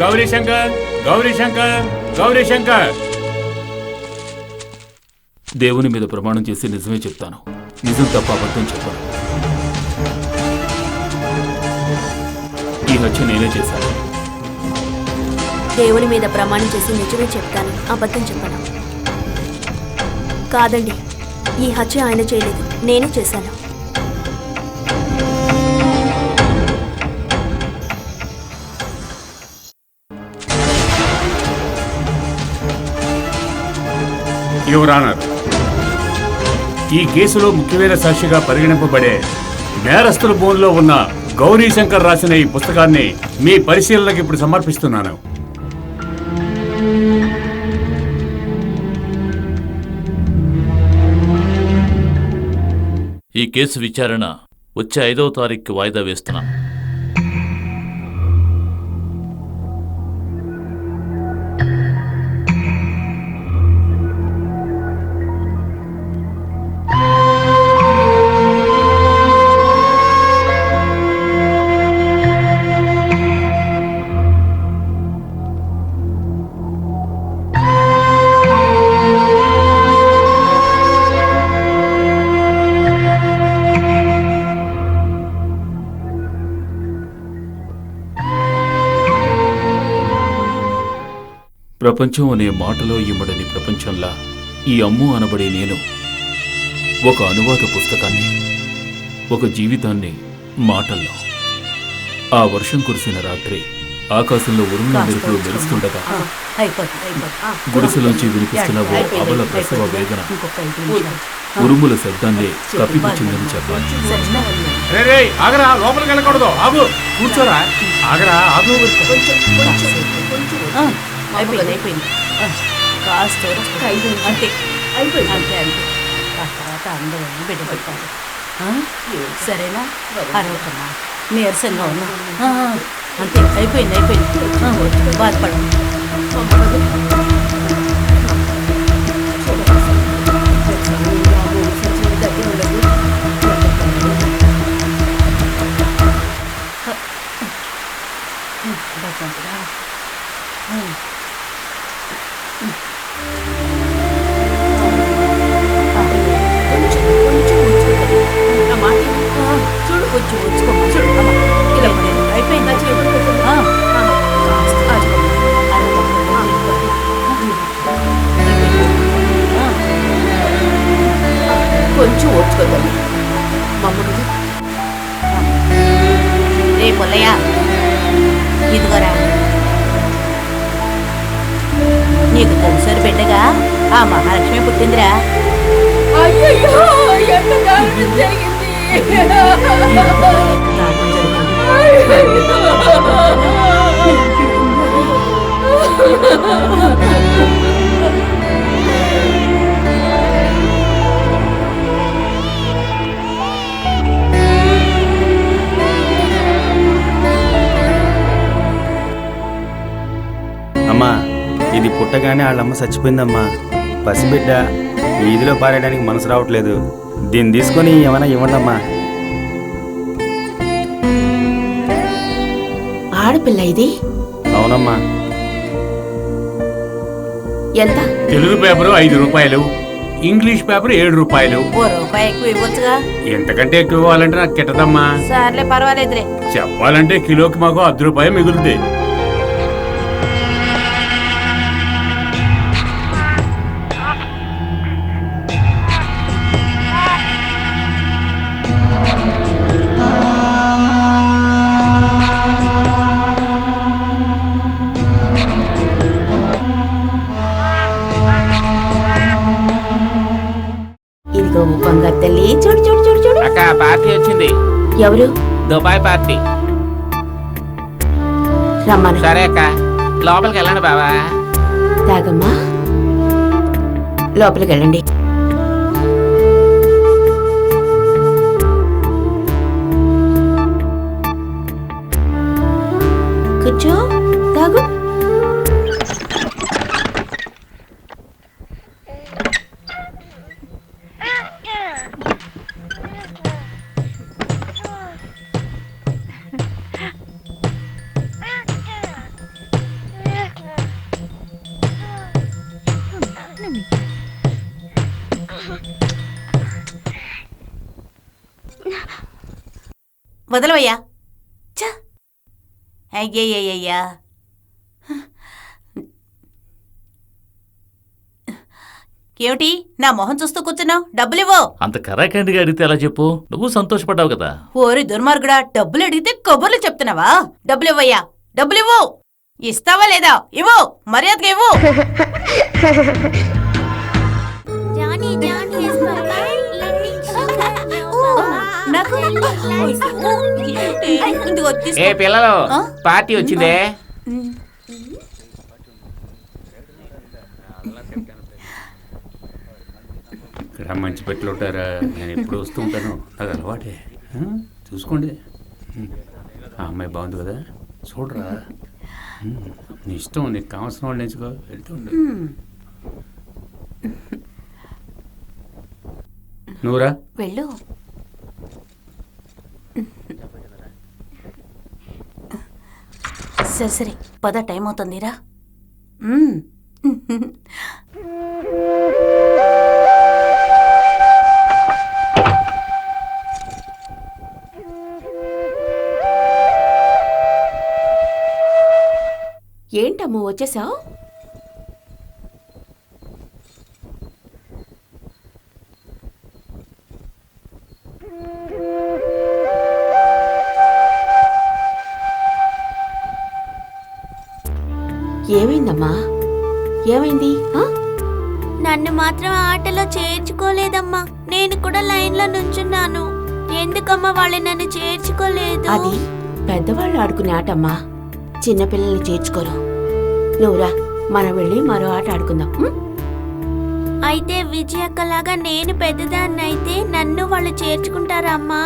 గౌరీ శంకర్, గౌరీ శంకర్, గౌరీ శంకర్. దేవుని మీద ప్రమాణం చేసి నిజమే చెప్తాను, నిజం తప్ప అబద్ధం చెప్పను. ఈ హత్య నేనే చేశాను. దేవుని మీద ప్రమాణం చేసి నిజమే చెప్తాను, అబద్ధం చెప్పను. కాదండి, ఈ హత్య ఆయన చేయలేదు, నేనే చేశాను. యువర్ ఆనర్, ఈ కేసులో ముఖ్యమైన సాక్షిగా పరిగణింపబడే నేరస్తుల బోన్లో ఉన్న గౌరీ శంకర్ రాసిన ఈ పుస్తకాన్ని మీ పరిశీలనకు ఇప్పుడు సమర్పిస్తున్నాను. ఈ కేసు విచారణ వచ్చే 5వ తారీఖుకి వాయిదా వేస్తున్నాం. ప్రపంచం అనే మాటలో ఇమ్మడని ప్రపంచంలా ఈ అమ్ము అనబడే నేను ఒక అనువాద పుస్తకాన్ని, ఒక జీవితాన్ని మాటల్లో. ఆ వర్షం కురిసిన రాత్రి ఆకాశంలో ఉరుముల మెరుపులు మెరుస్తుండగా గుడిసెలోంచి వినిపిస్తున్న ఓ అబల ప్రసవ వేదన ఉరుముల శబ్దాన్ని కప్పిపుచ్చిందని చెప్పాలి. అయిపోయింది కాస్త అంతే అయిపోయింది అంతే అంతే తర్వాత అందరూ బిడ్డ పెట్టారు. సరేనా అరవకమ్మా, నీరసంగా ఉన్నా అంతే అయిపోయింది బాధపడదు. చూడు కొంచెం ఉంచుకోమ్మా, చూడు అమ్మా ఇలా అయిపోయింది. కొంచెం ఓర్చుకోద్దాం మమ్మల్ని. రే పొల్లయ్య, ఇదిగోరా నీకు తొలిసారి బిడ్డగా ఆ మహాలక్ష్మి పుట్టిందిరా. అమ్మా, ఇది పుట్టగానే వాళ్ళమ్మ చచ్చిపోయిందమ్మా. పసిబిడ్డ వీధిలో పారేయడానికి మనసు రావట్లేదు. దీన్ని తీసుకొని ఏమైనా ఇవ్వండమ్మా. ఆడపిల్ల ఇది? అవునమ్మా. ఎంత? తెలుగు పేపరు 5 రూపాయలు, ఇంగ్లీష్ పేపర్ 7 రూపాయలు. రూపాయి ఎక్కువ ఇవ్వచ్చుగా. ఎంతకంటే ఎక్కువ ఇవ్వాలంటే నాకు కిట్టదమ్మా. సర్లే పర్వాలేదులే. చెప్పాలంటే కిలోకి మాకు 10 రూపాయలు మిగులుతాయి. బంగారు తల్లి, చూడు చూడు చూడు చూడు. అక్క పార్టీ వచ్చింది. ఎవరు? Dubai party. రమ్మను. సరే అక్క, లోపలికి వెళ్ళండి బావా. తాగమ్మా, లోపలికి వెళ్ళండి. కూర్చో, తాగు. వదలవయ్యా. చ అయ్యయ్యయ్యా. ఏమిటి నా మొహం చూస్తూ కూర్చున్నావు? డబ్బులివ్వు. అంత కరాఖండిగా అడిగితే ఎలా చెప్పు? నువ్వు సంతోషపడ్డావు కదా. ఓరి దుర్మార్గుడా, డబ్బులు అడిగితే కబుర్లు చెప్తున్నావా? డబ్బులివ్వయ్యా, డబ్బులివ్వు. ఇస్తావా లేదా? ఇవ్వు, మర్యాదగా ఇవ్వు. నాకు ఇదిగో తీసుకో. ఏ పిల్లలు, ఆ? పార్టీ వచ్చిందే. ఇక్కడ మంచి పెట్లు ఉంటారా? నేను ఎప్పుడు వస్తూ ఉంటాను, నాకు అలవాటే. చూసుకోండి. ఆ అమ్మాయి బాగుంది కదా, చూడరా. నీ ఇష్టం, నీకు కావాల్సిన వాళ్ళు నేర్చుకో, వెళ్తుండే. నువ్వురా. వెళ్ళు. సరే సరే పద, టైం అవుతుందిరా. ఏంటమ్మో వచ్చేసావు? ఏమైందమ్మా? ఏమైంది? నన్ను మాత్రం ఆటలో చేర్చుకోలేదమ్మా. నేను కూడా లైన్లో నుంచున్నాను. ఎందుకమ్మా వాళ్ళు నన్ను చేర్చుకోలేదు? అది పెద్దవాళ్ళు ఆడుకునే ఆటమ్మా, చిన్నపిల్లల్ని చేర్చుకోరు. నువ్వురా, మనం వెళ్ళి మరో ఆట ఆడుకుందాం. అయితే విజయక్కలాగా నేను పెద్దదాన్ని అయితే నన్ను వాళ్ళు చేర్చుకుంటారా అమ్మా?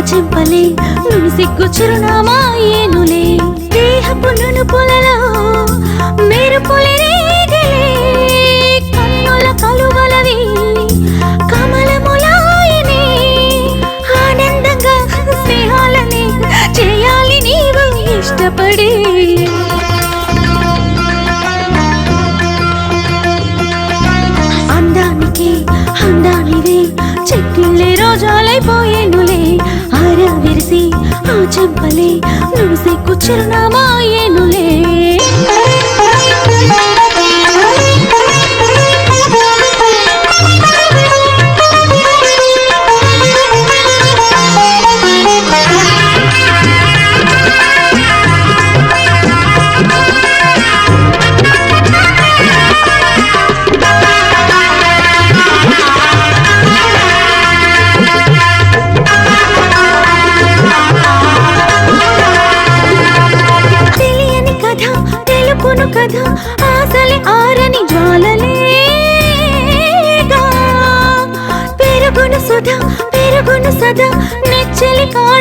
చెంపలే నును సిగ్గు చిరునామాయేనులే దేహపు నునుపులలో మెరుపులే రేగలే కన్నుల కలువలవి కమలములాయనే ఆనందంగా స్నేహాలని చేయాలి నీవు ఇష్టపడి అందానికి అందానివే చెక్కిళ్ళే రోజాలైపోయేనులే ఆరా విరిసి ఆ చెంపలే నును సిగ్గు చిరునామాయేనులే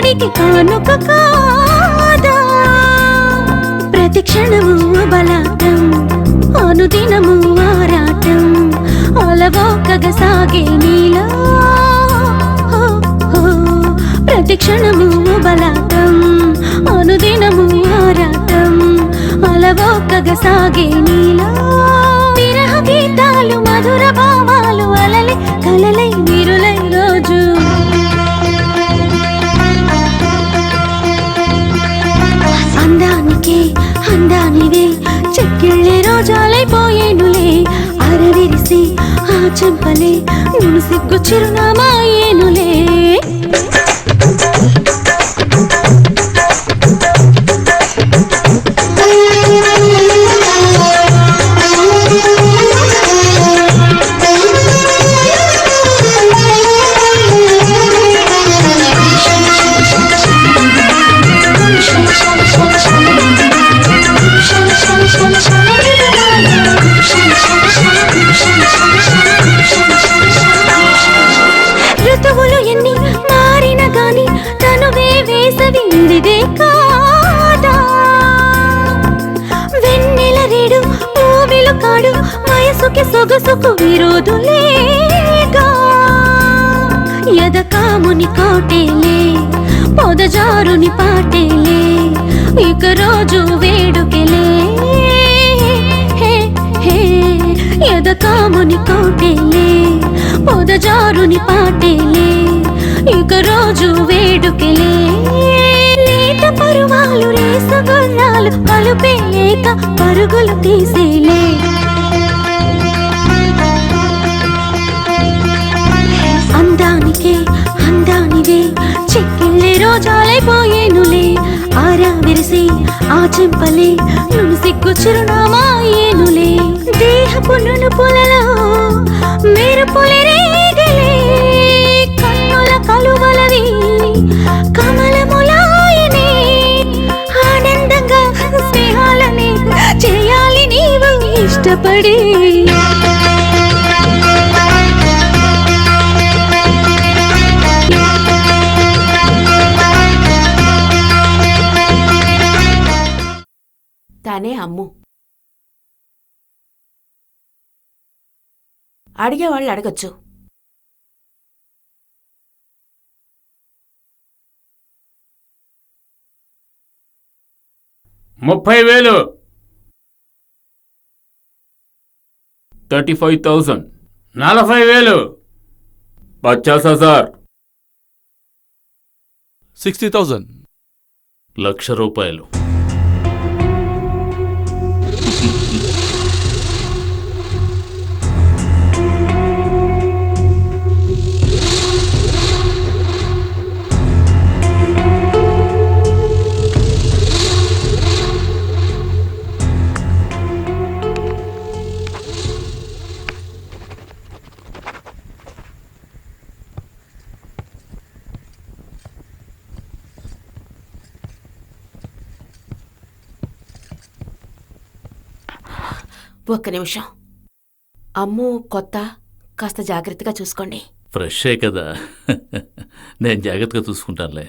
వాడికి కానుక కాదా ప్రతి క్షణము బలాటం అనుదినము ఆరాటం అలవోకగా సాగే నీలో ప్రతి క్షణము బలాటం అనుదినము ఆరాటం అలవోకగా సాగే నీలో విరహ గీతాలు మధుర భావాలు అలలే కలలై విరులై రోజు అందానికే అందానివే చెక్కిళ్ళే రోజాలైపోయేనులే అరవిరిసి ఆ చెంపలే నును సిగ్గు చిరునామా ఏనులే ఋతువులు ఎన్ని మారిన గాని తనువే వేసవి విడిదే కాదా వెన్నెల రేడు పూవిలు కాడు వయసుకి సొగసుకు విరోధులేగా ఎదకాముని కోటేలే పొదజారుని పాటేలే ఇక రోజు వేడుకెలే ఎదకాముని కోటేలే పొదజారుని పాటేలే ఇక రోజు వేడుకెలే లేత పరువాలు రేసగొల్లాలు పలుపే లేక పరుగులు తీసేలే అందానికే అందానివే చెక్కిళ్ళే రోజాలైపోయేనులే ఆరా విరిసి ఆ చెంపలే నును సిగ్గు చిరునామా ఏనులే దేహపు నునుపులలో మెరుపులే రేగలే కన్నుల కలువలవి కమలములాయనే ఆనందంగా స్నేహాలని చేయాలి నీవు ఇష్టపడి తానే అమ్ము. అడిగేవాళ్ళు అడగచ్చు. $30,000 35,000 40,000 50,000 60,000 ₹1,00,000 ఒక్క నిమిషం. అమ్ము కొత్త, కాస్త జాగ్రత్తగా చూసుకోండి. ఫ్రెషే కదా. నేను జాగ్రత్తగా చూసుకుంటానులే.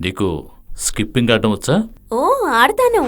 నీకు స్కిప్పింగ్ ఆడటం వచ్చా? ఓ, ఆడతాను.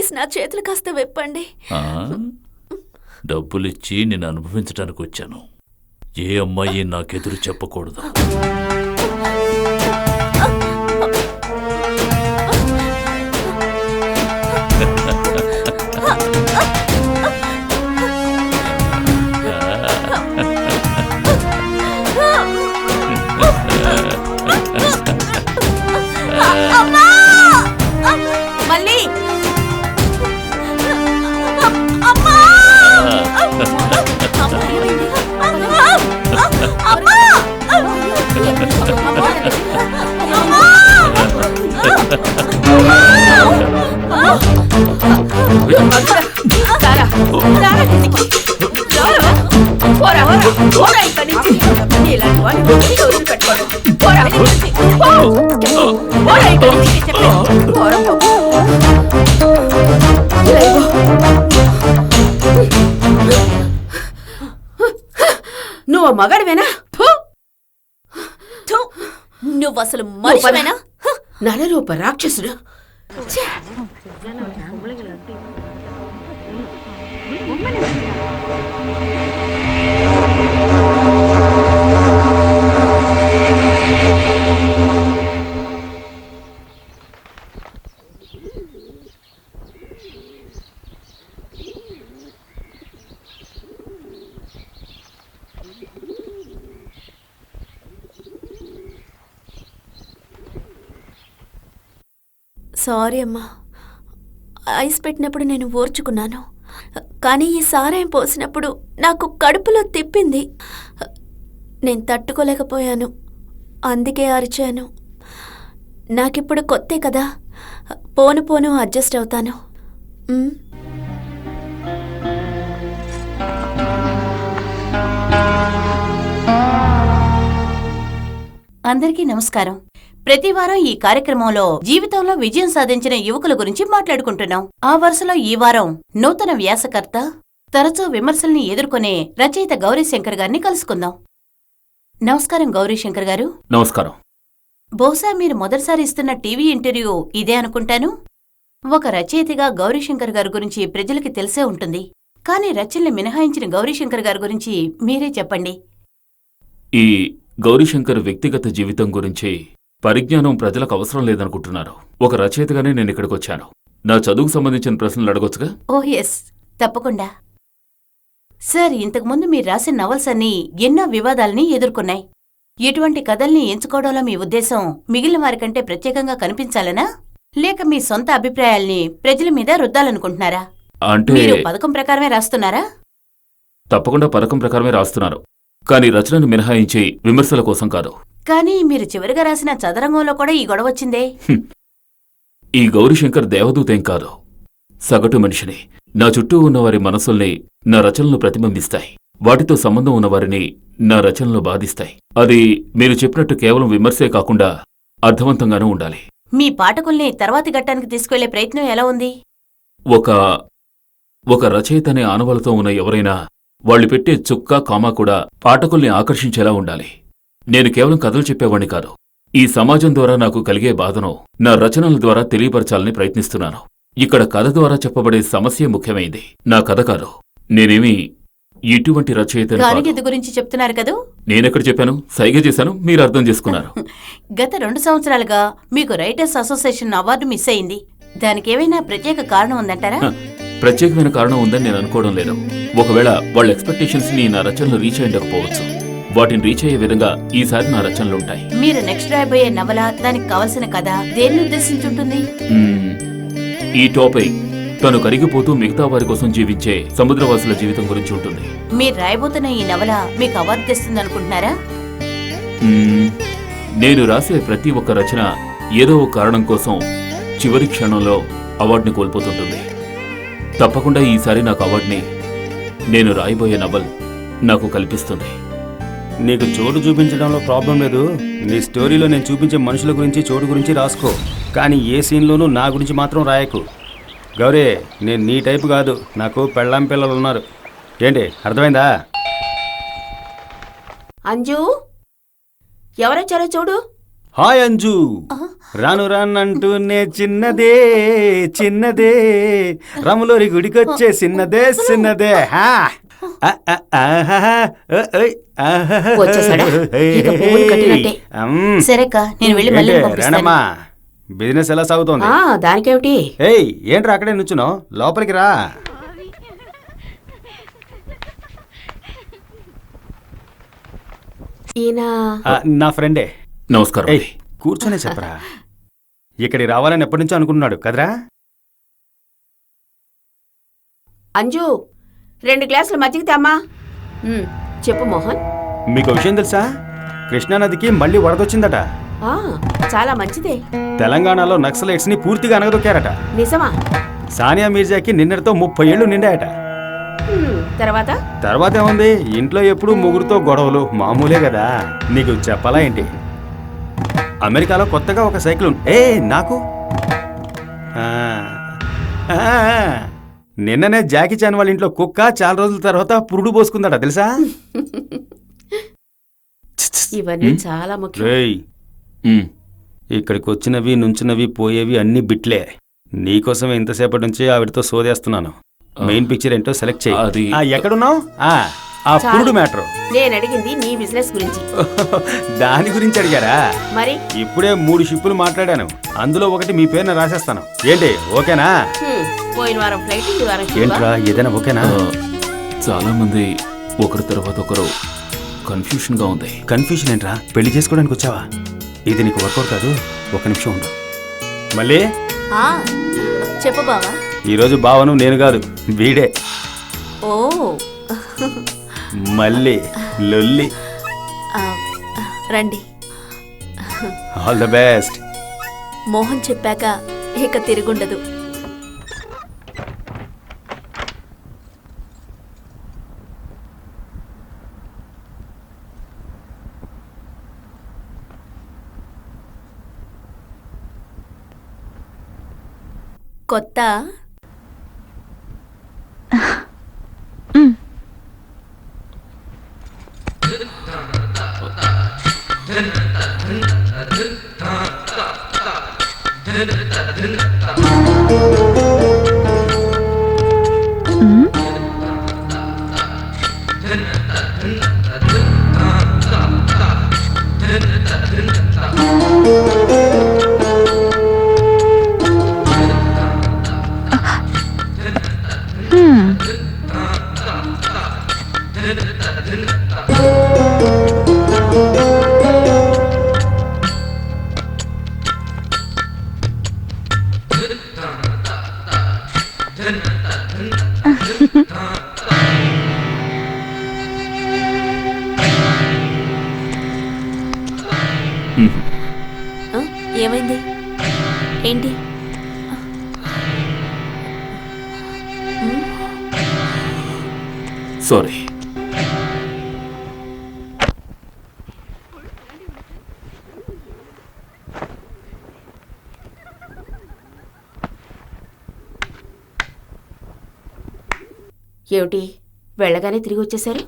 దయచేసి నా చేతులు కాస్త విప్పండి. ఆ? డబ్బులిచ్చి నేను అనుభవించడానికి వచ్చాను. ఏ అమ్మాయి నాకెదురు చెప్పకూడదు. మళ్ళీ నువ్వు మగాడివేనా? నువ్వు అసలు మనిషివేనా? నరరూప రాక్షసుడు. సారీ అమ్మా, ఐస్ పెట్టినప్పుడు నేను ఓర్చుకున్నాను, కానీ ఈ సారాయం పోసినప్పుడు నాకు కడుపులో తిప్పింది. నేను తట్టుకోలేకపోయాను, అందుకే అరిచాను. నాకిప్పుడు కొత్తే కదా, పోను పోను అడ్జస్ట్ అవుతాను. అందరికీ నమస్కారం. ప్రతి వారం ఈ కార్యక్రమంలో జీవితంలో విజయం సాధించిన యువకుల గురించి మాట్లాడుకుంటున్నాం. ఆ వరుసలో ఈ వారం నూతన వ్యాసకర్త, తరచూ విమర్శల్ని ఎదుర్కొనే రచయిత గౌరీశంకర్ గారిని కలుసుకుందాం. నమస్కారం గౌరీశంకర్ గారు. నమస్కారం. బహుశా మీరు మొదటిసారి ఇస్తున్న టీవీ ఇంటర్వ్యూ ఇదే అనుకుంటాను. ఒక రచయితగా గౌరీశంకర్ గారి గురించి ప్రజలకి తెలిసే ఉంటుంది, కానీ రచనల్ని మినహాయించిన గౌరీశంకర్ గారి గురించి మీరే చెప్పండి. ఈ గౌరీశంకర్ వ్యక్తిగత జీవితం గురించి పరిజ్ఞానం ప్రజలకు అవసరం లేదనుకుంటున్నారు. ఒక రచయితగానే నేను ఇక్కడికి వచ్చాను. నా చదువుకు సంబంధించిన ప్రశ్నలు అడగొచ్చుగా? ఓ ఎస్, తప్పకుండా. సార్, ఇంతకుముందు మీరు రాసిన నవల్స్ అన్నీ ఎన్నో వివాదాల్ని ఎదుర్కొన్నాయి. ఇటువంటి కథల్ని ఎంచుకోవడంలో మీ ఉద్దేశం మిగిలిన వారికంటే ప్రత్యేకంగా కనిపించాలనా, లేక మీ సొంత అభిప్రాయాల్ని ప్రజల మీద రుద్దాలనుకుంటున్నారా? అంటే మీరు పథకం ప్రకారమే రాస్తున్నారా? తప్పకుండా పథకం ప్రకారమే రాస్తున్నాను, కానీ రచనను మినహాయించి విమర్శల కోసం కాదు. కానీ మీరు చివరిగా రాసిన చదరంగంలో కూడా ఈ గొడవ వచ్చిందే. ఈ గౌరీశంకర్ దేవదూతేం కాదు, సగటు మనిషిని. నా చుట్టూ ఉన్నవారి మనసుల్ని నా రచనలు ప్రతిబింబిస్తాయి, వాటితో సంబంధం ఉన్నవారిని నా రచనలు బాధిస్తాయి. అది మీరు చెప్పినట్టు కేవలం విమర్శే కాకుండా అర్థవంతంగానూ ఉండాలి. మీ పాఠకుల్ని తర్వాతి ఘట్టానికి తీసుకెళ్లే ప్రయత్నం ఎలా ఉంది? ఒక రచయిత అనే ఆనవాలతో ఉన్న ఎవరైనా వాళ్ళు పెట్టే చుక్క కామా కూడా పాఠకుల్ని ఆకర్షించేలా ఉండాలి. నేను కేవలం కథలు చెప్పేవాణ్ణి కాదు. ఈ సమాజం ద్వారా నాకు కలిగే బాధను నా రచనల ద్వారా తెలియపరచాలని ప్రయత్నిస్తున్నాను. ఇక్కడ కథ ద్వారా చెప్పబడే సమస్య ముఖ్యమైంది, నా కథ కాదు. నేనేమి ఇటువంటి రచయితను కాదు. గాలిగెద్దు గురించి చెప్తున్నారు కదూ? నేనెక్కడ చెప్పాను? సైగ చేశాను, మీరు అర్థం చేసుకున్నారు. గత 2 సంవత్సరాలుగా మీకు రైటర్స్ అసోసియేషన్ అవార్డు మిస్ అయింది. దానికేమైనా ప్రత్యేక కారణం ఉందంటారా? ప్రత్యేకమైన కారణం ఉందని నేను అనుకోవడం లేదు. ఒకవేళ వాళ్ళ ఎక్స్పెక్టేషన్స్ ని నా రచనలు రీచ్ అయ్యకపోవచ్చు. వాటిని రీచ్ అయ్యే విధంగా ఈసారి నా రచనలుంటాయి. మీరు నెక్స్ట్ రాయబోయే నవల, దానికి కావలసిన కథ దేన్ని ఉద్దేశించుంటుంది? ఈ టాపిక్ తను కరిగిపోతూ మిగతా వారి కోసం జీవించే సముద్రవాసుల జీవితం గురించి ఉంటుంది. మీరు రాయబోతున్న ఈ నవల మీకు అవార్డు తెస్తుంది అనుకుంటున్నారా? నేను రాసే ప్రతి ఒక్క రచన ఏదో ఒక కారణం కోసం చివరి క్షణంలో అవార్డుని కోల్పోతుంటుంది. తప్పకుండా ఈసారి నాకు అవార్డుని నేను రాయబోయే నవల్ నాకు కల్పిస్తుంది. నీకు చోటు చూపించడంలో ప్రాబ్లం లేదు. నీ స్టోరీలో నేను చూపించే మనుషుల గురించి, చోటు గురించి రాసుకో, కానీ ఏ సీన్లోనూ నా గురించి మాత్రం రాయకు. గౌరీ, నేను నీ టైపు కాదు. నాకు పెళ్ళాం పిల్లలు ఉన్నారు. ఏంటి, అర్థమైందా? అంజు, ఎవరొచ్చారో చూడు. హాయ్ అంజు. రాను రానంటూనే చిన్నదే చిన్నదే రాములోరి గుడికొచ్చే చిన్నదే చిన్నదే వచ్చేసాడా? ఇక పువ్వులు కట్టినట్టే. సరేక్క నేను వెళ్ళి మళ్ళీ పంపిస్తాను. రేణమ్మా బిజినెస్ ఎలా సాగుతోంది? దానికేమిటి? ఏయ్ ఏంట్రా అక్కడే నుంచున్నావు? లోపలికి రా. ఈయన నా ఫ్రెండే. నమస్కారం. ఏయ్ కూర్చొనే చెప్పరా. ఇక్కడికి రావాలని ఎప్పటి నుంచో అనుకుంటున్నాడు కదరా? అంజు 2 గ్లాసులు మజ్జిగ తెమ్మా. చెప్పు మోహన్. మీకు విషయం తెలుసా? కృష్ణానదికి మళ్ళీ వరదొచ్చిందట. చాలా మంచిదే. తెలంగాణలో నక్సలైట్స్ ని పూర్తిగా అనగదొక్కారట. నిజమా? సానియా మీర్జాకి నిన్నటితో 30 ఏళ్లు నిండాయట. తర్వాత ఏముంది, ఇంట్లో ఎప్పుడు ముగ్గురుతో గొడవలు మామూలే కదా. నీకు చెప్పాలా ఏంటి? అమెరికాలో కొత్తగా ఒక సైకిల్ నాకు నిన్ననే జాకీ చాన్ వాళ్ళ ఇంట్లో కుక్క చాలా రోజుల తర్వాత పురుడు పోసుకుందట తెలుసా? ఇవన్నీ చాలా ముఖ్యం. ఇక్కడికి వచ్చినవి నుంచినవి పోయేవి అన్ని బిట్లే. నీకోసమే ఇంతసేపటి నుంచి ఆవిడతో సోదేస్తున్నాను. మెయిన్ పిక్చర్ ఏంటో సెలెక్ట్ చేయి. ఎక్కడున్నావు? ఆ పురుడు మ్యాటర్. నేను అడిగింది నీ బిజినెస్ గురించి. దాని గురించి అడిగారా? మరి ఇప్పుడే 3 షిప్పులు మాట్లాడాను. అందులో ఒకటి మీ పేరున రాసేస్తాను. ఏంటి ఓకేనా? పోయిన వారం ఫ్లైట్, ఈ వారం ఏంట్రా ఏదైనా ఓకేనా? చాలా మంది ఒకరి తర్వాత ఒకరు కన్ఫ్యూషన్ గా ఉంది. కన్ఫ్యూషన్ ఏంట్రా? పెళ్లి చేసుకోవడానికి వచ్చావా? ఇది నీకు వర్కౌట్ కాదు. ఒక నిమిషం ఉండు. మళ్ళీ చెప్పు బావా. ఈరోజు బావను నేను కాదు, వీడే. ఓ మళ్ళీ లొల్లి. రండి. All the best. మోహన్ చెప్పాక ఇక తిరుగుండదు. కొత్త ఏమైంది? ఏంటి? సారీ. ఏమిటి వెళ్ళగానే తిరిగి వచ్చేశారు?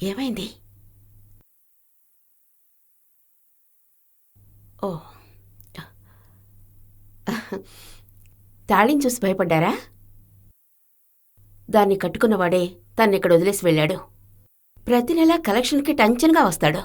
ఏమైంది? ఓ తాళిని చూసి భయపడ్డారా? దాన్ని కట్టుకున్నవాడే తన్నిక్కడ వదిలేసి వెళ్ళాడు. ప్రతి నెలా కలెక్షన్కి టెన్షన్గా వస్తాడు.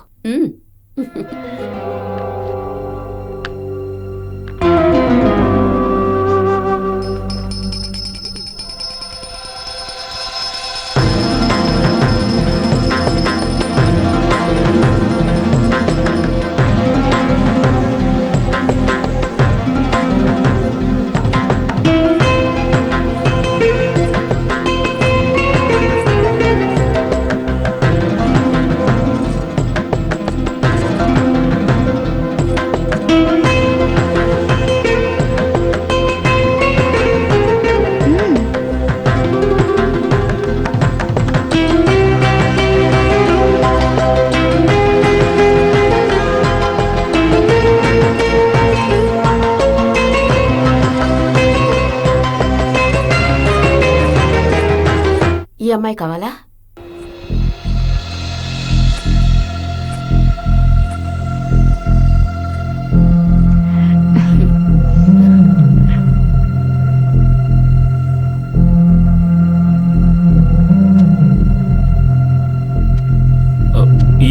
ఈ అమ్మాయి కావాలా?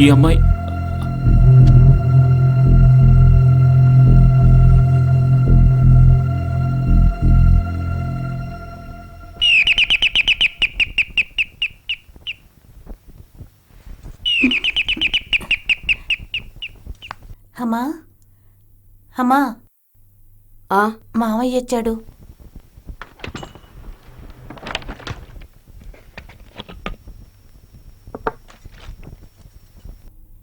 ఈ అమ్మాయి అమ్మా అమ్మా ఆ మామయ్య వచ్చాడు.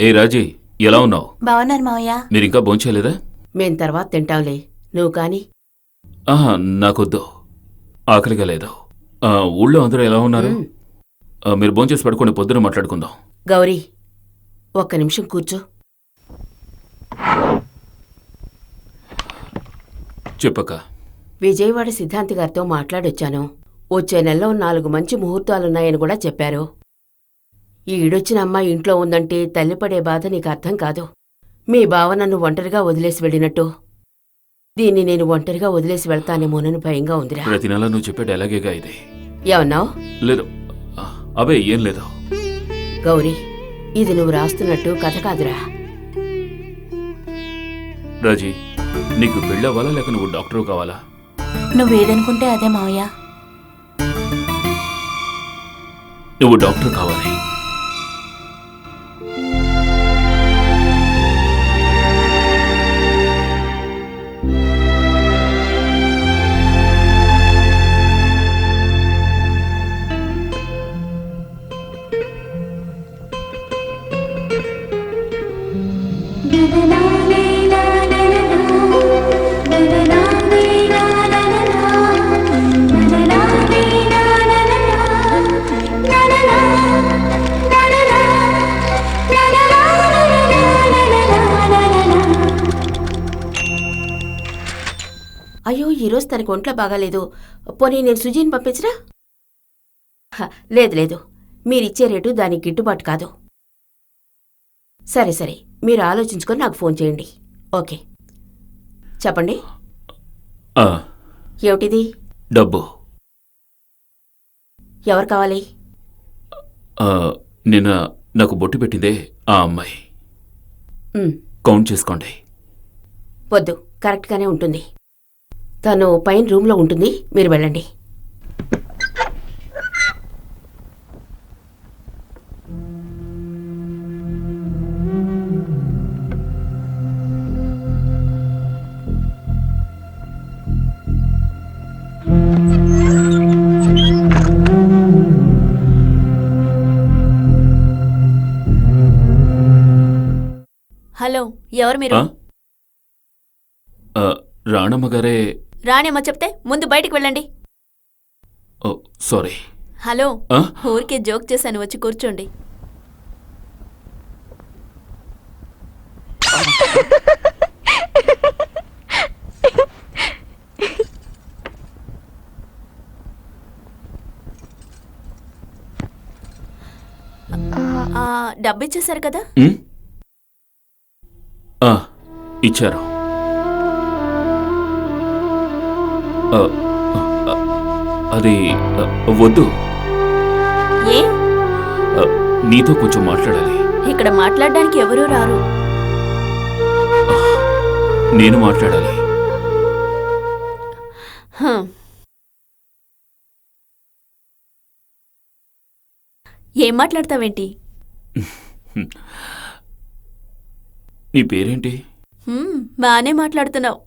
ఏ రాజీ, ఎలా ఉన్నావు? బాగున్నారు మావయ్య. మీరింకా భోంచేయలేదా? మేం తర్వాత తింటాంలే, నువ్వు కాని. ఆహా, నాకొద్దు, ఆకలిగా లేదు. ఊళ్ళో అందరూ ఎలా ఉన్నారు? మీరు భోంచేసి పడుకోండి, పొద్దున మాట్లాడుకుందాం. గౌరీ, ఒక్క నిమిషం కూర్చో. చెప్పక్క. విజయవాడ సిద్ధాంతి గారితో మాట్లాడొచ్చాను. వచ్చే నెలలో 4 మంచి ముహూర్తాలున్నాయని కూడా చెప్పారు. ఈ ఈడొచ్చిన అమ్మాయి ఇంట్లో ఉందంటే తల్లిపడే బాధ నీకు అర్థం కాదు. మీ బావ నన్ను ఒంటరిగా వదిలేసి వెళ్ళినట్టు దీన్ని నేను ఒంటరిగా వదిలేసి వెళ్తానేమోనని భయంగా ఉందిరా. ప్రతి నెల నువ్వు చెప్పే డైలాగేగా ఇది. ఏమన్నావు? లేదు, అవే ఏం లేదు. గౌరీ, ఇది నువ్వు రాస్తున్నట్టు కథ కాదురా. రాజీ, నీకు పెళ్ళవ్వాలా లేక నువ్వు డాక్టర్ కావాలా? నువ్వేదనుకుంటే అదే మావయ్య. నువ్వు డాక్టర్ కావాలి. అయ్యో, ఈరోజు తనకి ఒంట్లో బాగాలేదు. పోనీ నేను సుజీని పంపించరా? లేదు లేదు, మీరిచ్చే రేటు దానికి గిట్టుబాటు కాదు. సరే సరే, మీరు ఆలోచించుకొని నాకు ఫోన్ చేయండి. ఓకే, చెప్పండి. ఏమిటిది? డబ్బు. ఎవరు కావాలి? నిన్న నాకు బొట్టు పెట్టిందే ఆ అమ్మాయి. కౌంట్ చేసుకోండి. వద్దు, కరెక్ట్గానే ఉంటుంది. తను పైన రూమ్లో ఉంటుంది, మీరు వెళ్ళండి. హలో, ఎవరు మీరు? రాణమ్మ గారే. రాణేమ్మ చెప్తే ముందు బయటికి వెళ్ళండి. సారీ. హలో, ఊరికే జోక్ చేశాను, వచ్చి కూర్చోండి. డబ్బు ఇచ్చేశారు కదా? ఇచ్చారు. అది వద్దు. ఏ? నీతో కొంచెం మాట్లాడాలి. ఇక్కడ మాట్లాడడానికి ఎవరూ రారు. నేను మాట్లాడాలి. ఏం మాట్లాడతావేంటి? నీ పేరేంటి? బానే మాట్లాడుతున్నావు.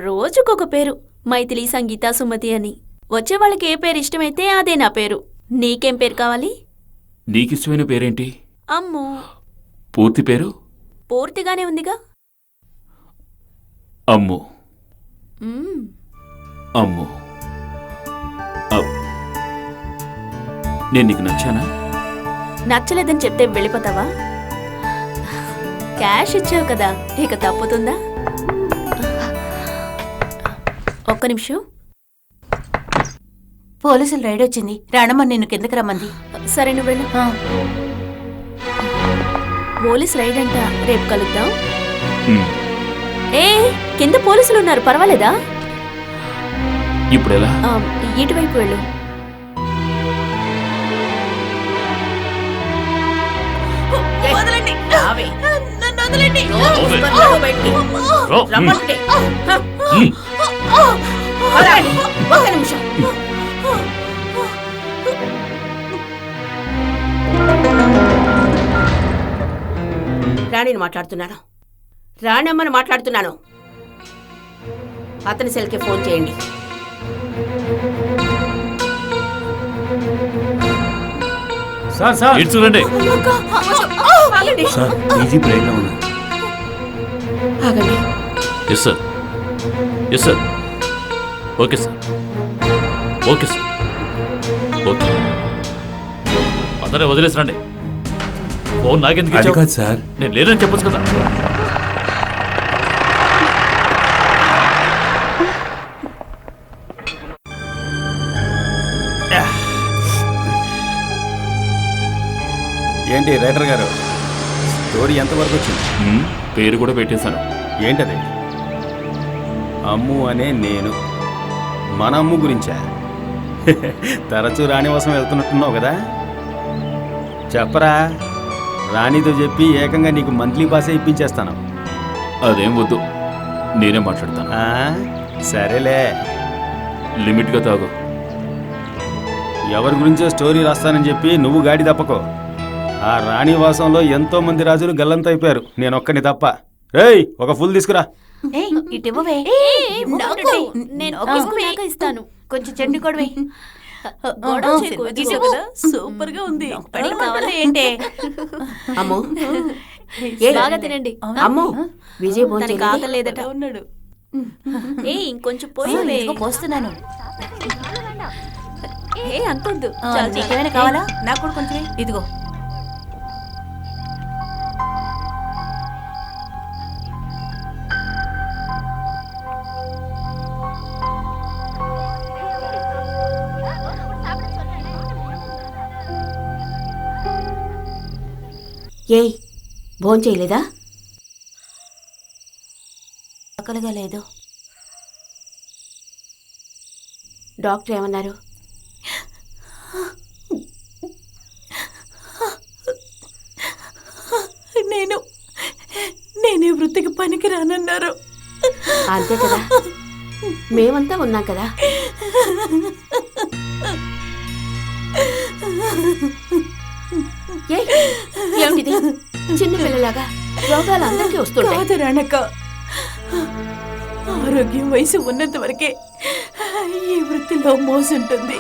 రోజుకొక పేరు, మైథిలి, సంగీత, సుమతి అని. వచ్చేవాళ్ళకి ఏ పేరు ఇష్టమైతే అదే నా పేరు. నీకేం పేరు కావాలి? నీకిష్టమైన పేరేంటి? అమ్ము. పూర్తి పేరు? పూర్తిగానే ఉందిగా. అమ్ము. అమ్ము. నేను నీకు నచ్చానా? నచ్చలేదని చెప్తే వెళ్ళిపోతావా? క్యాష్ ఇచ్చావు కదా, ఇక తప్పుతుందా? ఒక్క నిమిషం. పోలీసులు రైడ్ వచ్చింది. రాణమ్మ నిన్ను కిందకి రమ్మంది. సరే, నువ్వు వెళ్ళు. పోలీస్ రైడ్ అంట, రేపు కలుద్దాం. ఏ, కింద పోలీసులు ఉన్నారు, పర్వాలేదా? ఇప్పుడు ఎలా? ఇటువైపు వెళ్ళు. వదలండి. బయటికి రో. రమ్మంటే ఒక్క నిమిషం. రాణిని మాట్లాడుతున్నాను. రాణమ్మని మాట్లాడుతున్నాను. అతని సెల్కి ఫోన్ చేయండి. సార్ సార్ ఇటు చూడండి. ఆగండి. సార్ ఈజీ బ్రెయిన్లో ఉన్నా. ఆగండి. Yes sir. Yes sir. Okay sir. Okay sir. Okay. అందరే వదిలేసిరండి. ఫోన్ నాకెందుకు అది ఇచ్చావు? కాదు సార్. నేను లేదని చెప్పొచ్చు కదా. ఏంటి రైటర్ గారు, స్టోరీ ఎంతవరకు వచ్చింది? పేరు కూడా పెట్టేశాను. ఏంటది? అమ్ము అనే నేను. మన అమ్ము గురించా? తరచూ రాణివాసం వెళ్తున్నట్టున్నావు కదా, చెప్పరా. రాణితో చెప్పి ఏకంగా నీకు మంత్లీ పాసే ఇప్పించేస్తాను. అదేం వద్దు, నేనే మాట్లాడతాను. ఆ, సరేలే. లిమిట్గా తాగు. ఎవరి గురించో స్టోరీ రాస్తానని చెప్పి నువ్వు గాడి తప్పకో. ఆ రాణివాసంలో ఎంతో మంది రాజులు గల్లంతైపోయారు, నేనొక్కని తప్ప. రేయ్, ఒక ఫుల్ తీసుకురా. ఏయ్, ఇటివ్వవే. నాకు. నేను తీసుకున్నాక ఇస్తాను. కొంచెం చెట్టు కొడవే. గొడవ చేయకు, ఇదిగో కదా, సూపర్ గా ఉంది. పడి కావాలా ఏంటే? అమ్మో బాగా తినండి. అమ్మో విజయ్ ఫోన్ తనకి చేయలేదే? ఆకలేదట ఉన్నాడు. ఇంకొంచెం పోయి ఇదిగో పోస్తున్నాను. అంతొద్దు. నీకేమైనా కావాలా? నాకు కూడా కొంచెం ఇదిగో. ఏయ్ ఫోన్ చేయలేదా? ఆకలిగా లేదు. డాక్టర్ ఏమన్నారు? నేనే వృత్తికి పనికి రానన్నారు. అంతే కదా, మేమంతా ఉన్నాం కదా. ఏమిటిది చిన్న పిల్లలాగా రోగాలు అందరికీ వస్తుంటాయి. కాదు రణక, ఆరోగ్యం వయసు ఉన్నంత వరకే ఈ వృత్తిలో మోసుంటుంది.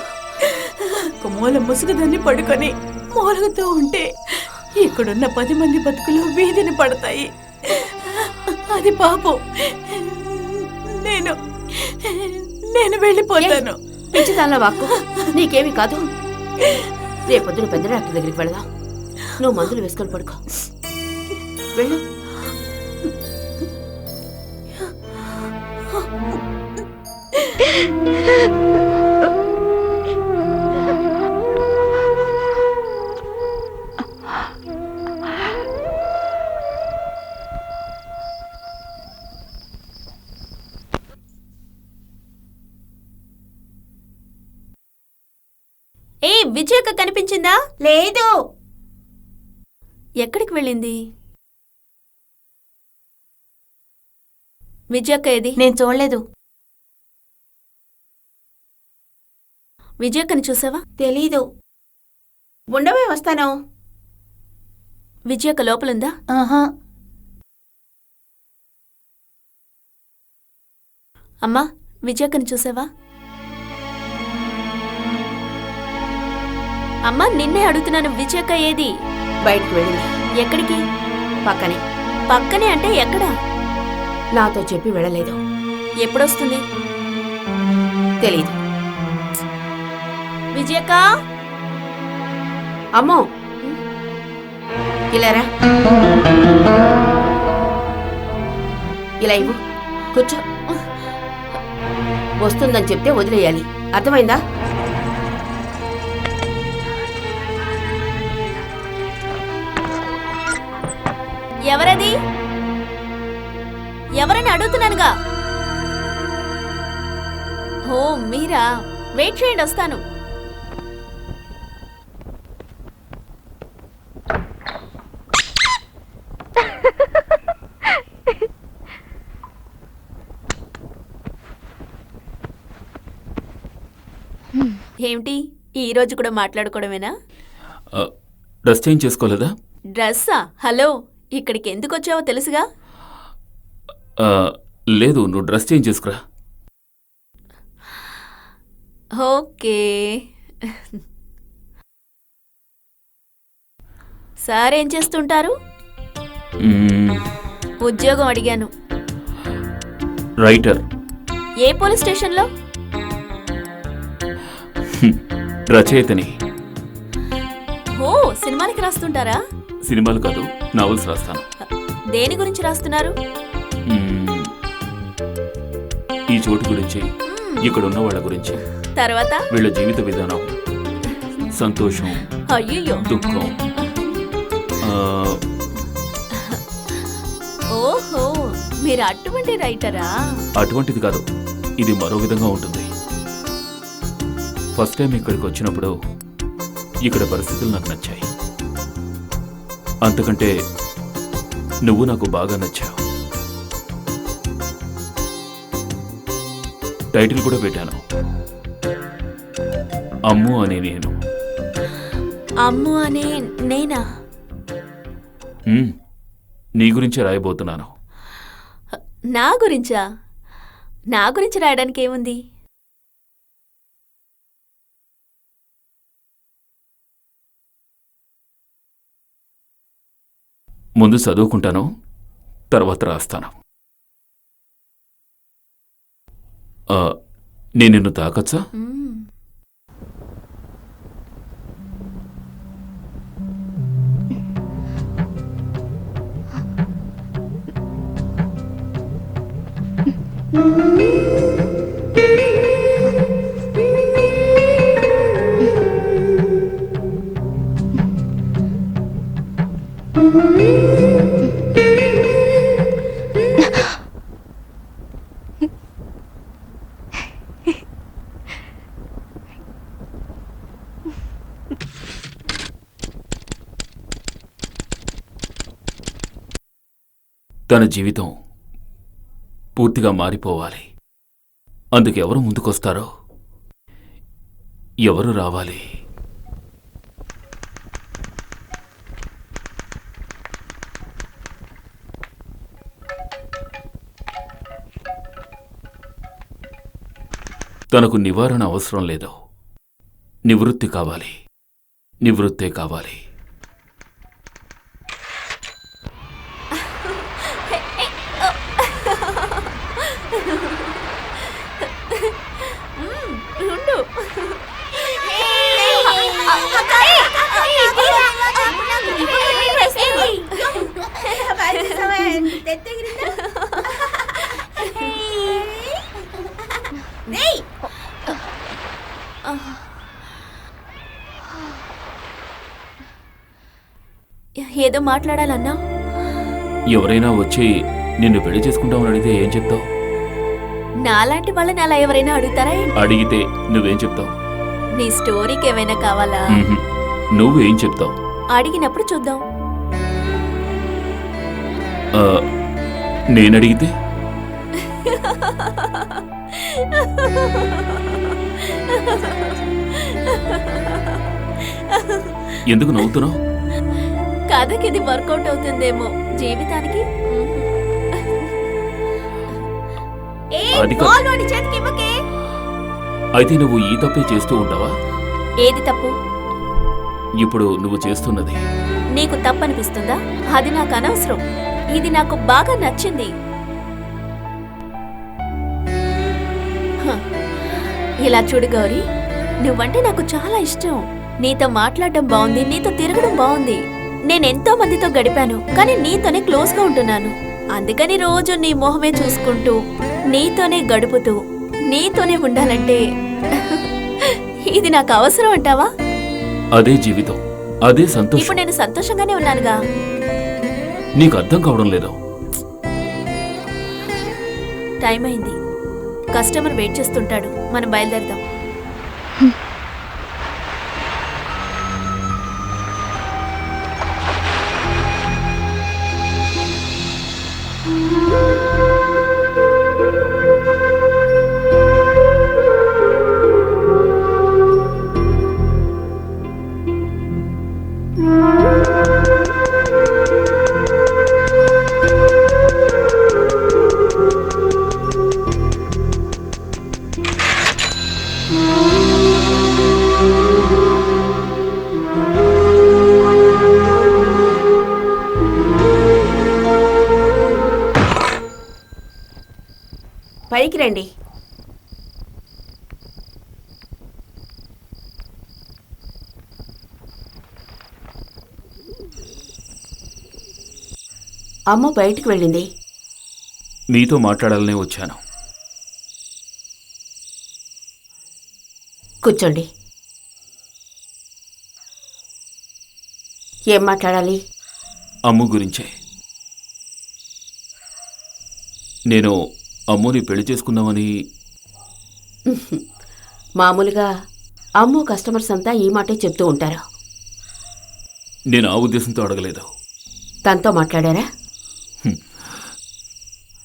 ఒక మూల ముసుగుదాన్ని పడుకొని మూలుగుతూ ఉంటే ఇక్కడున్న 10 మంది బతుకులు వీధిని పడతాయి. అది పాపం. నేను వెళ్ళిపోతాను. పిచ్చిదానిలో వాక్కు, నీకేమీ కాదు. రేపొద్దున పెద్ద డాక్టర్ దగ్గరికి వెళదాం. నువ్వు మందులు వేసుకొని పడుకో. వెళ్ళు. విజయక్క కనిపించిందా? లేదు. ఎక్కడికి వెళ్ళింది విజయక్క? ఏది? నేను చూడలేదు. విజయక్కని చూసావా? తెలీదు. ఉండవే, వస్తాను. విజయక్క లోపలుందా? ఆహా. అమ్మా, విజయక్కని చూసావా? అమ్మా, నిన్నే అడుగుతున్నాను. విజయక్క ఏది? బయటికి వెళ్ళింది. ఎక్కడికి? పక్కనే. పక్కనే అంటే ఎక్కడా? నాతో చెప్పి వెళ్ళలేదు. ఎప్పుడొస్తుంది? తెలీదు. విజయక్క, అమ్మో ఇలా రా. ఇలా ఇవ్వు, కూర్చో. వస్తుందని చెప్తే వదిలేయాలి, అర్థమైందా? ఎవరది? ఎవరని అడుగుతున్నానుగా. ఓ మీరా? వెయిట్ చేయండి, వస్తాను. ఏమిటి ఈ రోజు కూడా మాట్లాడుకోవడమేనా? డ్రెస్ చేంజ్ చేసుకోలేదా? డ్రెస్సా? హలో, ఇక్కడికి ఎందుకు వచ్చావో తెలుసుగా. ఆ, లేదు, నువ్వు డ్రెస్ చేంజ్ చేసుకురా. ఓకే. సార్ ఏం చేస్తుంటారు? మ్మ్, ఉద్యోగం అడిగాను. రైటర్. ఏ పోలీస్ స్టేషన్లో? రచయితని. ఓ, సినిమాలకి రాస్తుంటారా? సినిమాలు కాదు, నావెల్స్ రాస్తాను. దేని గురించి రాస్తున్నారు? మ్మ్, ఈ చోటు గురించి, ఇక్కడ ఉన్న వాళ్ళ గురించి, తర్వాత వీళ్ళ జీవిత విధానం, సంతోషం, అయ్యో, దుఃఖం. ఆ, ఓహో, మీరు అటువంటి రైటరా? అటువంటిది కాదు, ఇది మరో విధంగా ఉంటుంది. ఫస్ట్ టైం ఇక్కడికి వచ్చినప్పుడు ఇక్కడ పరిస్థితులు నాకు నచ్చాయి. అంతకంటే నువ్వు నాకు బాగా నచ్చావు. టైటిల్ కూడా పెట్టాను, అమ్ము అనే నేను. అమ్ము అనే నేనా? నీ గురించే రాయబోతున్నాను. నా గురించా? నా గురించి రాయడానికి ఏముంది? ముందు చదువుకుంటాను, తర్వాత రాస్తాను. నేను నిన్ను తాకచ్చా? తన జీవితం పూర్తిగా మారిపోవాలి. అందుకు ఎవరు ముందుకొస్తారో, ఎవరు రావాలి? తనకు నివారణ అవసరం లేదు, నివృత్తి కావాలి. నివృత్తే కావాలి. ఏదో మాట్లాడాలన్నా? ఎవరైనా వచ్చి నిన్ను పెళ్లి చేసుకుంటామని అడిగితే ఏం చెప్తావు? నాలాంటి వాళ్ళని అలా ఎవరైనా అడుగుతారా? అడిగితే నువ్వేం చెప్తావు? నీ స్టోరీకి ఏమైనా కావాలా? నువ్వేం చెప్తావు? అడిగినప్పుడు చూద్దాం. నేనడిగితే? ఎందుకు నవ్వుతున్నావు? కథకి ఇది వర్కౌట్ అవుతుందేమో, జీవితానికి అయితే నువ్వు ఈ తప్పే చేస్తూ ఉంటావా? ఏది తప్పు? ఇప్పుడు నువ్వు చేస్తున్నది. నీకు తప్పనిపిస్తుందా? అది నాకు అనవసరం. ఇది నాకు బాగా నచ్చింది. ఇలా చూడు గౌరీ, నువ్వంటే నాకు చాలా ఇష్టం. నీతో మాట్లాడడం బాగుంది, నీతో తిరగడం బాగుంది. నేనెంతో మందితో గడిపాను, కానీ నీతోనే క్లోజ్గా ఉంటున్నాను. అందుకని రోజు నీ మొహమే చూసుకుంటూ, నీతోనే గడుపుతూ, నీతోనే ఉండాలంటే ఇది నాకు అవసరం అంటావా? అదే జీవితం, అదే సంతోషం. ఇప్పుడు నేను సంతోషంగానే ఉన్నానుగా. నీకు అర్థం కావడం లేదు. టైం అయింది, కస్టమర్ వెయిట్ చేస్తుంటాడు, మనం బయలుదేరదాం. పైకి రండి. అమ్మ బయటికి వెళ్ళింది. మీతో మాట్లాడాలనే వచ్చాను. కూర్చోండి. ఏం మాట్లాడాలి? అమ్ము గురించే. నేను అమ్ముని పెళ్లి చేసుకుందామని. మామూలుగా అమ్ము కస్టమర్స్ అంతా ఈ మాటే చెప్తూ ఉంటారు. నేను ఆ ఉద్దేశంతో అడగలేదు. తనతో మాట్లాడారా?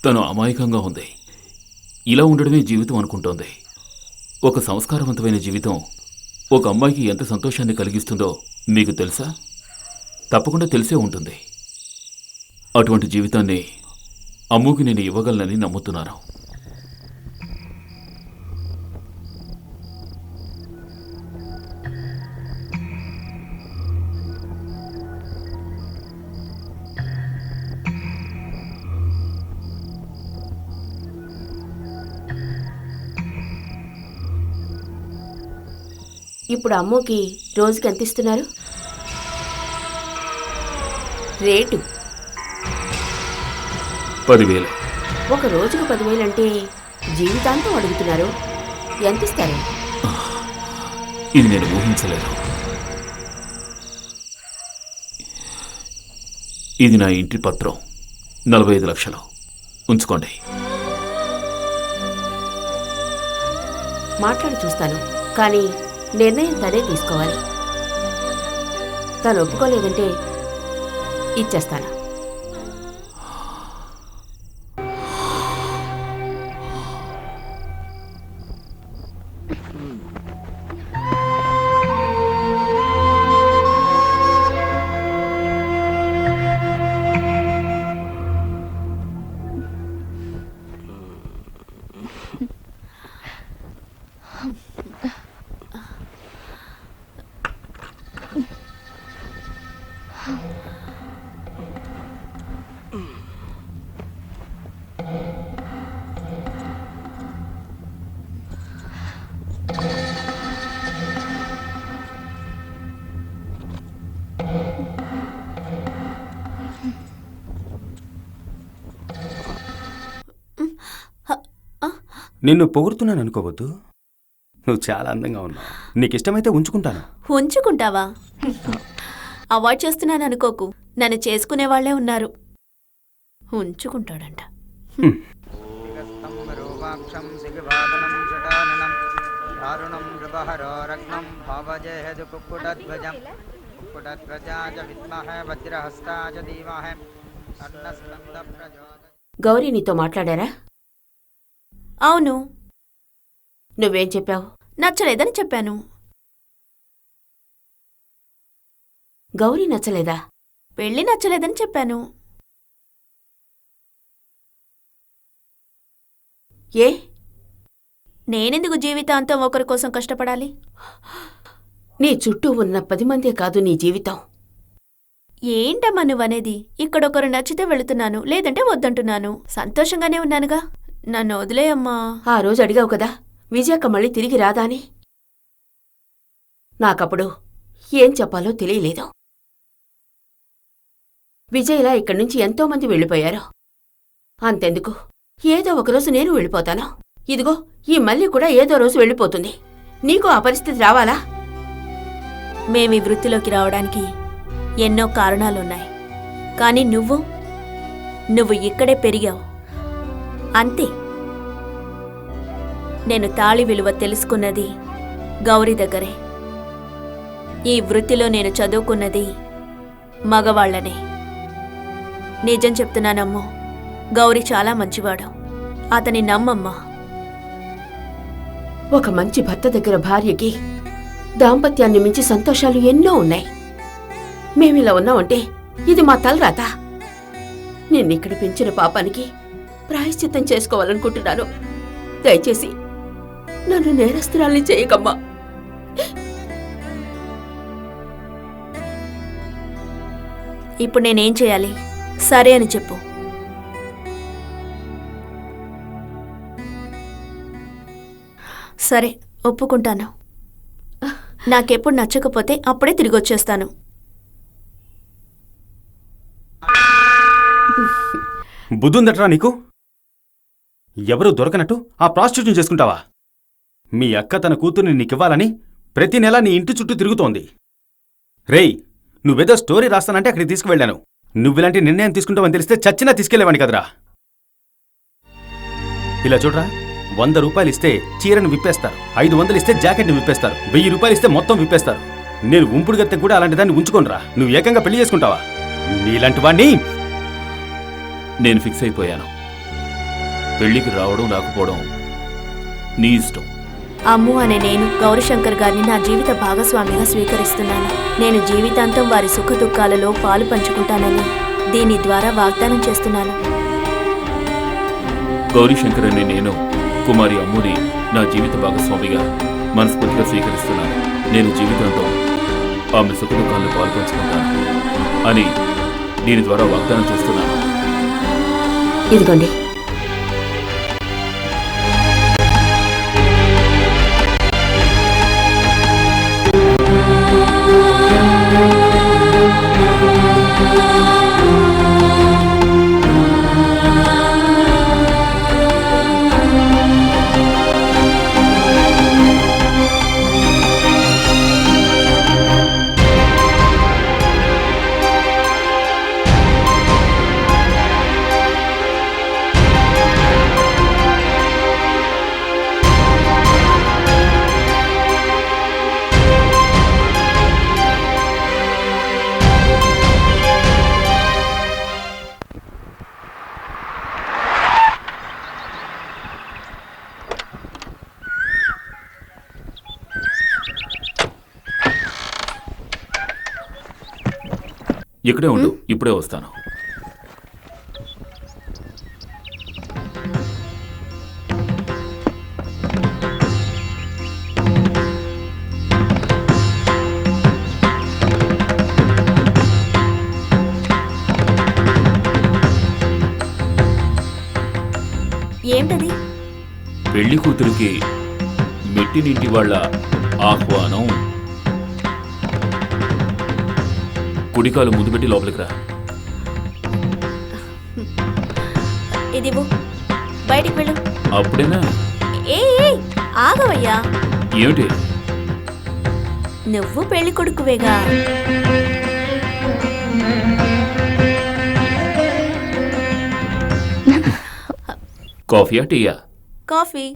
తను అమాయకంగా ఉంది. ఇలా ఉండడమే జీవితం అనుకుంటోంది. ఒక సంస్కారవంతమైన జీవితం ఒక అమ్మాయికి ఎంత సంతోషాన్ని కలిగిస్తుందో మీకు తెలుసా? తప్పకుండా తెలిసే ఉంటుంది. అటువంటి జీవితాన్ని అమ్ముకి నేను ఇవ్వగలనని నమ్ముతున్నాను. ఇప్పుడు అమ్ముకి రోజుకి ఎంత ఇస్తున్నారు? రేటు 10,000. ఒక రోజుకు 10,000 అంటే జీవితాంతం అడుగుతున్నారు. ఎంత ఇస్తారు? ఇది నేను ఊహించలేదు. ఇది నా ఇంటి పత్రం. 45 లక్షలు ఉంచుకోండి. మాట్లాడి చూస్తాను, కానీ నిర్ణయం తనే తీసుకోవాలి. తను ఒప్పుకోలేదంటే ఇచ్చేస్తాను. నిన్ను పొగుడుతున్నాను అనుకోవద్దు. నువ్వు చాలా అందంగా ఉన్నావు. నీకు ఇష్టమైతే ఉంచుకుంటాను. ఉంచుకుంటావా? అవాయిడ్ చేస్తున్నాను అనుకోకు. నన్ను చేసుకునే వాళ్లే ఉన్నారు. ఉంచుకుంటాడంట. గౌరీ నీతో మాట్లాడారా? అవును. నువ్వేం చెప్పావు? నచ్చలేదని చెప్పాను. గౌరీ నచ్చలేదా? పెళ్లి నచ్చలేదని చెప్పాను. ఏ? నేనెందుకు జీవితాంతం ఒకరి కోసం కష్టపడాలి? నీ చుట్టూ ఉన్న 10 మందే కాదు నీ జీవితం. ఏంటమ్మా నువ్వనేది? ఇక్కడొకరు నచ్చితే వెళుతున్నాను, లేదంటే వద్దంటున్నాను. సంతోషంగానే ఉన్నానుగా. నన్ను వదిలేయమ్మా. ఆ రోజు అడిగావు కదా విజయక్క మళ్ళీ తిరిగి రాదా అని. నాకప్పుడు ఏం చెప్పాలో తెలియలేదు. విజయ్లా ఇక్కడి నుంచి ఎంతోమంది వెళ్ళిపోయారు. అంతెందుకు, ఏదో ఒకరోజు నేను వెళ్ళిపోతాను. ఇదిగో ఈ మళ్ళీ కూడా ఏదో రోజు వెళ్ళిపోతుంది. నీకు ఆ పరిస్థితి రావాలా? మేమీ వృత్తిలోకి రావడానికి ఎన్నో కారణాలున్నాయి. కానీ నువ్వు ఇక్కడే పెరిగావు అంతే. నేను తాళి విలువ తెలుసుకున్నది గౌరీ దగ్గరే. ఈ వృత్తిలో నేను చదువుకున్నది మగవాళ్లనే. నిజం చెప్తున్నానమ్మో, గౌరీ చాలా మంచివాడు. అతని నమ్మమ్మా. ఒక మంచి భర్త దగ్గర భార్యకి దాంపత్యాన్ని మించి సంతోషాలు ఎన్నో ఉన్నాయి. మేమిలా ఉన్నామంటే ఇది మా తలరాత. నిన్నిక్కడ పెంచిన పాపానికి ప్రాయశ్చిత్తం చేసుకోవాలనుకుంటున్నాను. దయచేసి నన్ను నేరస్తురాల్ని చేయకమ్మా. ఇప్పుడు నేనేం చేయాలి? సరే అని చెప్పు. సరే, ఒప్పుకుంటాను. నాకెప్పుడు నచ్చకపోతే అప్పుడే తిరిగి వచ్చేస్తాను. బుద్ధుందట్రా నీకు? ఎవరూ దొరకనట్టు ఆ ప్రాస్టిట్యూషన్ చేసుకుంటావా? మీ అక్క తన కూతుర్ని నీకివ్వాలని ప్రతి నెలా నీ ఇంటి చుట్టూ తిరుగుతోంది. రేయ్, నువ్వేదో స్టోరీ రాస్తానంటే అక్కడికి తీసుకువెళ్ళాను. నువ్విలాంటి నిర్ణయం తీసుకుంటావని తెలిస్తే చచ్చినా తీసుకెళ్లేవాని కదరా. ఇలా చూడరా, 100 రూపాయలు ఇస్తే చీరను విప్పేస్తారు, 500 ఇస్తే జాకెట్ని విప్పేస్తారు, 1000 రూపాయలు ఇస్తే మొత్తం విప్పేస్తారు. నేను ఉంపుడు గత్తె కూడా అలాంటి దాన్ని ఉంచుకోనరా. నువ్వు ఏకంగా పెళ్లి చేసుకుంటావా? నీలాంటి వాణ్ణి నేను ఫిక్స్ అయిపోయాను. పెళ్లికి రావడం రాకపోవడం నీ ఇష్టం. అమ్ము అనే నేను గౌరీశంకర్ గారిని నా జీవిత భాగస్వామిగా స్వీకరిస్తున్నాను. నేను జీవితాంతం వారి సుఖ దుఃఖాలలో పాలు పంచుకుంటానని దీని ద్వారా వాగ్దానం చేస్తున్నాను. గౌరీశంకర్ అనే నేను కుమారి అమ్ముని నా జీవిత భాగస్వామిగా మనస్ఫూర్తిగా స్వీకరిస్తున్నాను. నేను జీవితంతో ఆమె సుఖ దుఃఖాలను పాల్పంచుకుంటాను అని దీని ద్వారా వాగ్దానం చేస్తున్నాను. ఇదిగోండి. ఇక్కడే ఉండు, ఇప్పుడే వస్తాను. ఏంటది? పెళ్లి కూతురికి మెట్టినింటి వాళ్ళ ఆహ్వానం. కుడికాలు ముందు పెట్టి లోపలికి రా. ఇదివ్వు, బయటికి వెళ్ళు. అప్పుడేనా? ఏ ఆగవయ్యా. ఏమిటి? నువ్వు పెళ్లి కొడుకువేగా. కాఫీయా టీయా? కాఫీ.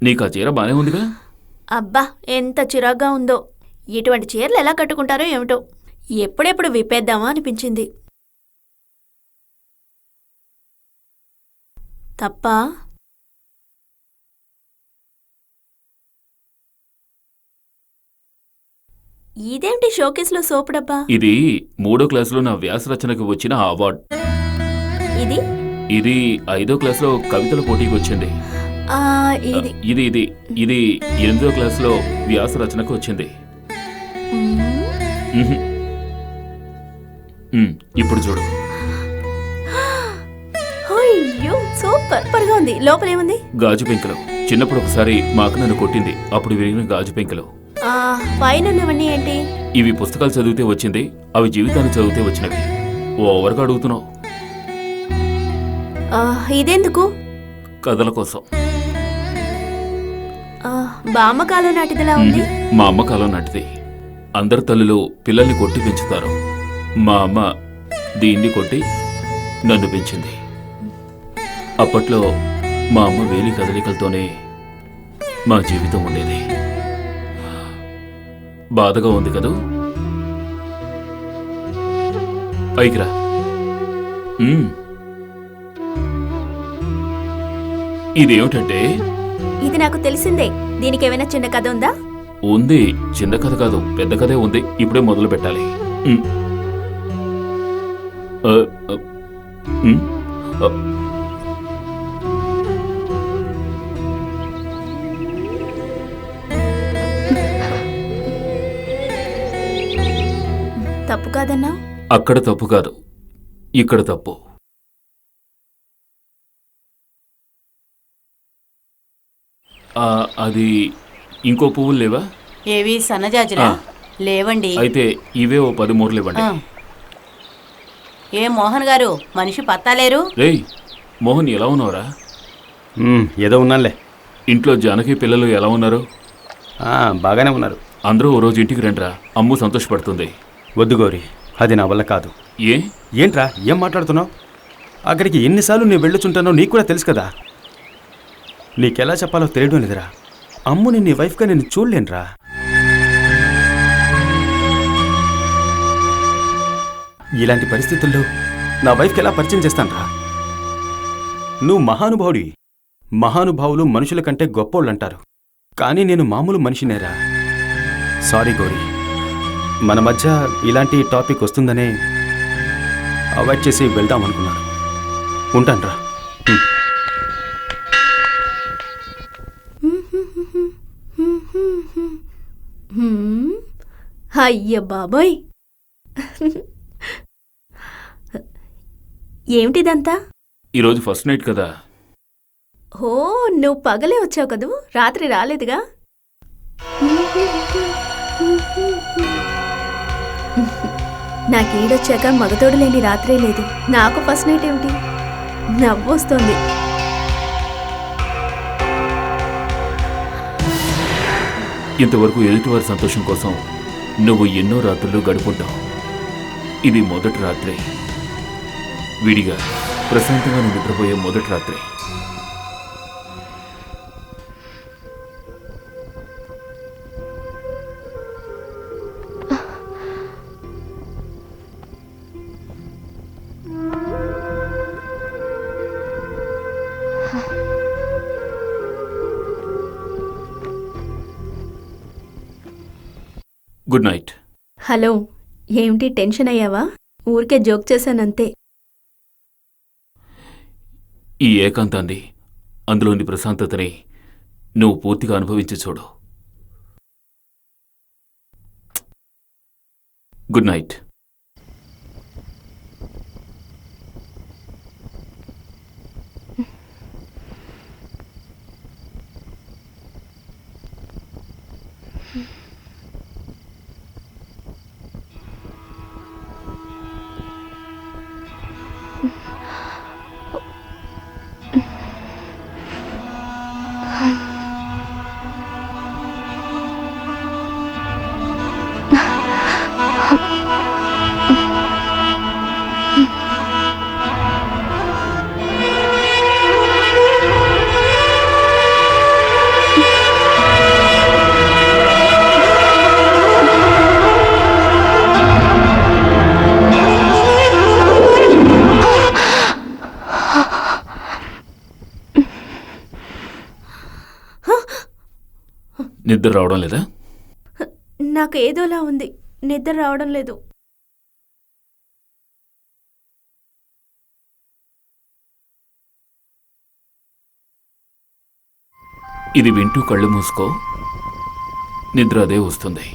నీకు ఆ చీర బానే ఉందిగా? అబ్బా, ఎంత చిరాగ్గా ఉందో. ఇటువంటి చీరలు ఎలా కట్టుకుంటారో ఏమిటో. ఎప్పుడెప్పుడు విప్పేద్దామా అనిపించింది. తప్ప ఇదేంటి షోకేస్లో సోపు డబ్బా? ఇది 3వ క్లాసులో నా వ్యాస రచనకు వచ్చిన అవార్డు. ఇది ఇది 5వ క్లాసులో కవితల పోటీకి వచ్చింది. ఇది ఇది ఇది 8వ క్లాసులో వ్యాస రచనకు వచ్చింది. ఇప్పుడు చూడు. అయ్యో, సూపర్ గా ఉంది. లోపలేముంది? గాజు పెంకులు. చిన్నప్పుడు ఒకసారి మా అక్క నన్ను కొట్టింది, అప్పుడు విరిగిన గాజు పెంకులు. పైనవన్నీ ఏంటి? ఇవి పుస్తకాలు చదివితే వచ్చింది, అవి జీవితాన్ని చదివితే వచ్చినవి. ఓవర్గా అడుగుతున్నావు. ఇదెందుకు? కథల కోసం. బామ్మ కాలం నాటిదిలా ఉంది. మా అమ్మ కాలం నాటిది. అందరు తల్లులు పిల్లల్ని కొట్టి పెంచుతారు. మా అమ్మ దీన్ని కొట్టి నన్ను పెంచింది. అప్పట్లో మా అమ్మ వేలి కదలికలతోనే మా జీవితం ఉండేది. బాధగా ఉంది కదూ? పైకి రా. ఇదేమిటంటే? ఇది నాకు తెలిసిందే. దీనికి ఏమైనా చిన్న కథ ఉందా? ఉంది. చిన్న కథ కాదు, పెద్ద కథే ఉంది. ఇప్పుడే మొదలు పెట్టాలి. తప్పు కాదన్నావు? అక్కడ తప్పు కాదు, ఇక్కడ తప్పు. అది ఇంకో పువ్వులు లేవా? ఏవి సన్నజాజులా? లేవండి. అయితే ఇవే ఓ 10 మూరలు ఇవ్వండి. ఏ మోహన్ గారు, మనిషి పత్తాలేరు? రేయ్ మోహన్, ఎలా ఉన్నావురా? ఏదో ఉన్నానులే. ఇంట్లో జానకి పిల్లలు ఎలా ఉన్నారు? బాగానే ఉన్నారు. అందరూ ఓ రోజు ఇంటికి రండిరా, అమ్ము సంతోషపడుతుంది. వద్దు గౌరీ, అది నా వల్ల కాదు. ఏంట్రా ఏం మాట్లాడుతున్నావు? అక్కడికి ఎన్నిసార్లు నేను వెళ్ళొచ్చుంటానో నీకు కూడా తెలుసు కదా. నీకెలా చెప్పాలో తెలియడం లేదురా. అమ్ముని నీ వైఫ్గా నేను చూడలేనురా. ఇలాంటి పరిస్థితుల్లో నా వైఫ్కి ఎలా పరిచయం చేస్తానురా? నువ్వు మహానుభావుడి. మహానుభావులు మనుషుల కంటే గొప్పోళ్ళంటారు, కానీ నేను మామూలు మనిషినేరా. సారీ గౌరీ, మన మధ్య ఇలాంటి టాపిక్ వస్తుందనే అవాయిడ్ చేసి వెళ్దాం అనుకున్నాను. ఉంటానురా. అయ్య బాబోయ్, ఏమిటిదంతా? ఈరోజు ఫస్ట్ నైట్ కదా. ఓ, నువ్వు పగలే వచ్చావు కదూ, రాత్రి రాలేదుగా. నాకీడొచ్చాక మగతోడు లేని రాత్రే లేదు. నాకు ఫస్ట్ నైట్ ఏమిటి? నవ్వొస్తోంది. ఇంతవరకు ఎదుటివారి సంతోషం కోసం నువ్వు ఎన్నో రాత్రులు గడుపుంటావు. ఇది మొదటి రాత్రి, విడిగా ప్రశాంతంగా నువ్వు నిద్రపోయే మొదటి రాత్రి. Good night. హలో, ఏమిటి టెన్షన్ అయ్యావా? ఊరికే జోక్ చేశానంతే. ఈ ఏకాంతాన్ని, అందులోని ప్రశాంతతని నువ్వు పూర్తిగా అనుభవించి చూడు. Good night. నిద్ర రావడం లేదా? నాకు ఏదోలా ఉంది, నిద్ర రావడం లేదు. ఇది వింటూ కళ్ళు మూసుకో, నిద్ర అదే వస్తుంది.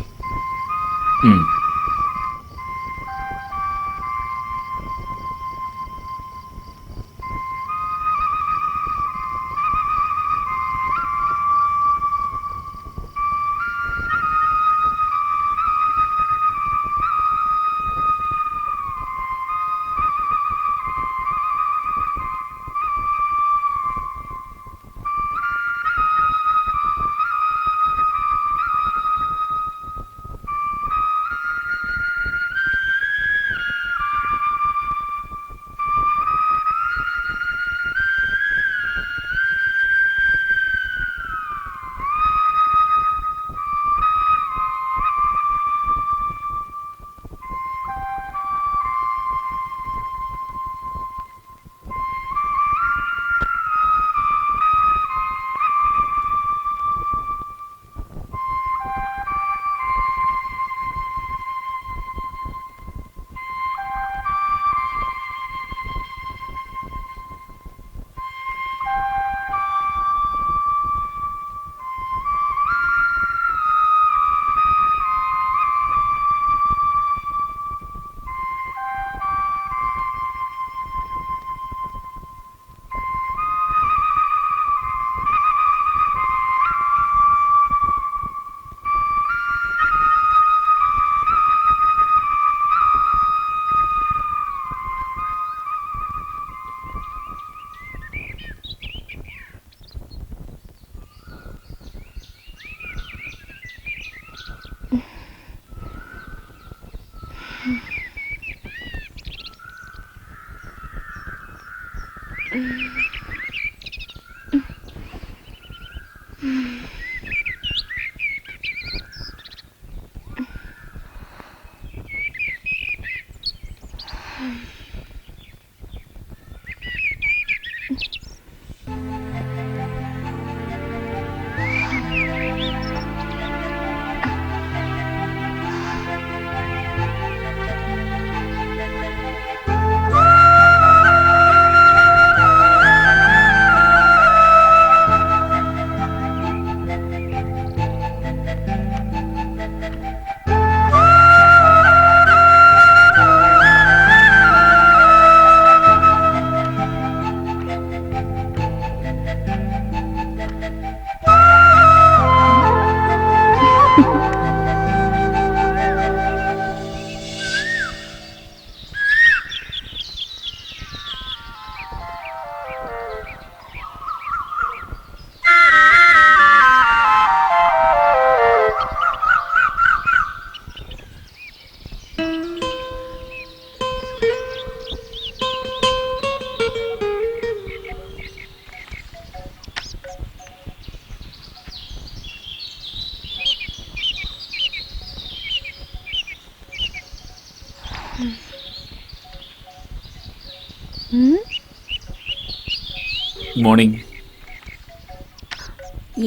మార్నింగ్.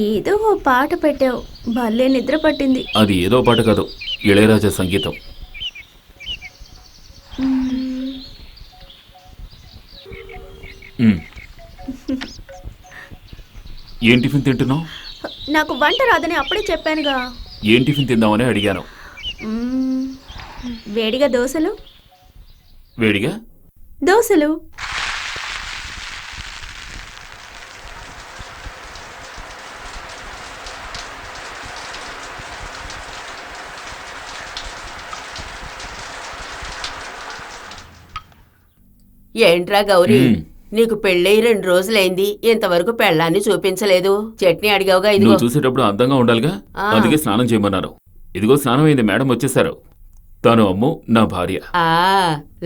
ఏదో ఓ పాట పెట్టావు, భలే నిద్ర పట్టింది. అది ఏదో పాట కాదు, ఇళయరాజా సంగీతం. ఏం టిఫిన్ తింటున్నావు? నాకు వంట రాదని అప్పుడే చెప్పానుగా. ఏం టిఫిన్ తిందామని అడిగాను. వేడిగా దోశలు. వేడిగా దోశలు. ఏంట్రా గౌరీ, నీకు పెళ్ళై 2 రోజులైంది, ఇంతవరకు పెళ్ళాన్ని చూపించలేదు. చట్నీ అడిగావుగా, ఇదిగో. నువ్వు చూసేటప్పుడు అందంగా ఉండాలిగా, అందుకే స్నానం చేయమన్నారు. ఇదిగో స్నానం అయింది, మేడం వచ్చేసారు. తను అమ్ము, నా భార్య.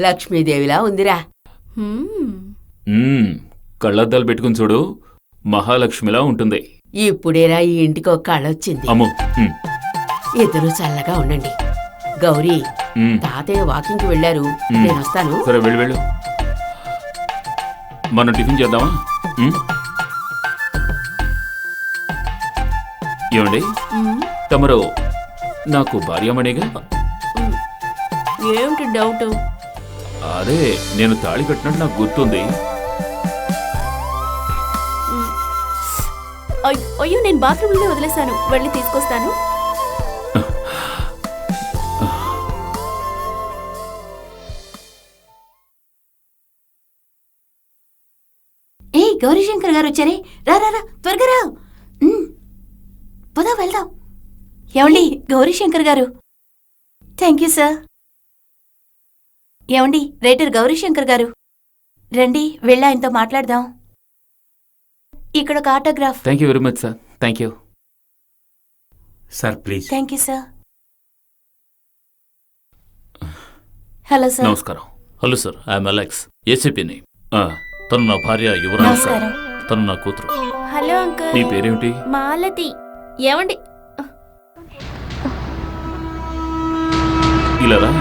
లక్ష్మీదేవిలా ఉందిరా. కళ్ళద్దాలు పెట్టుకుని చూడు, మహాలక్ష్మిలా ఉంటుంది. ఇప్పుడేరా ఈ ఇంటికి ఒక కళొచ్చింది. అమ్ము. ఇద్దరు చల్లగా ఉండండి. గౌరీ, తాతయ్య వాకింగ్కి వెళ్ళారు, నేను వస్తాను. సరే, వెళ్ళు. మనం టిఫిన్ చేద్దామా? ఏమండి, తమరు నాకు భార్యమణిగా? ఏమిటి డౌట్? అదే, నేను తాళి కట్టినట్టు నాకు గుర్తుంది. అయ్యో, నేను బాత్రూంలోనే వదిలేశాను, వెళ్ళి తీసుకొస్తాను. ఏ గౌరీశంకర్ గారు వచ్చారే, రా త్వరగా రా. పదా వెళ్దాం. ఏమండి Gaurishankar garu? Thank you sir. ఏమండి రైటర్ గౌరీశంకర్ గారు, రండి, వెళ్ళి ఆయనతో మాట్లాడదాం. ఇక్కడ ఒక autograph. Thank you very much sir. Thank you sir, please. Thank you sir. Hello sir. నమస్కారం. హలో సార్, ఐఎమ్ అలెక్స్, ఏసీపీని. తను నా భార్య యువరాణి. నమస్కారం. తను నా కూతురు. Hello uncle. నీ పేరేమిటి? మాలతి. ఏమండి? ఇలా రా.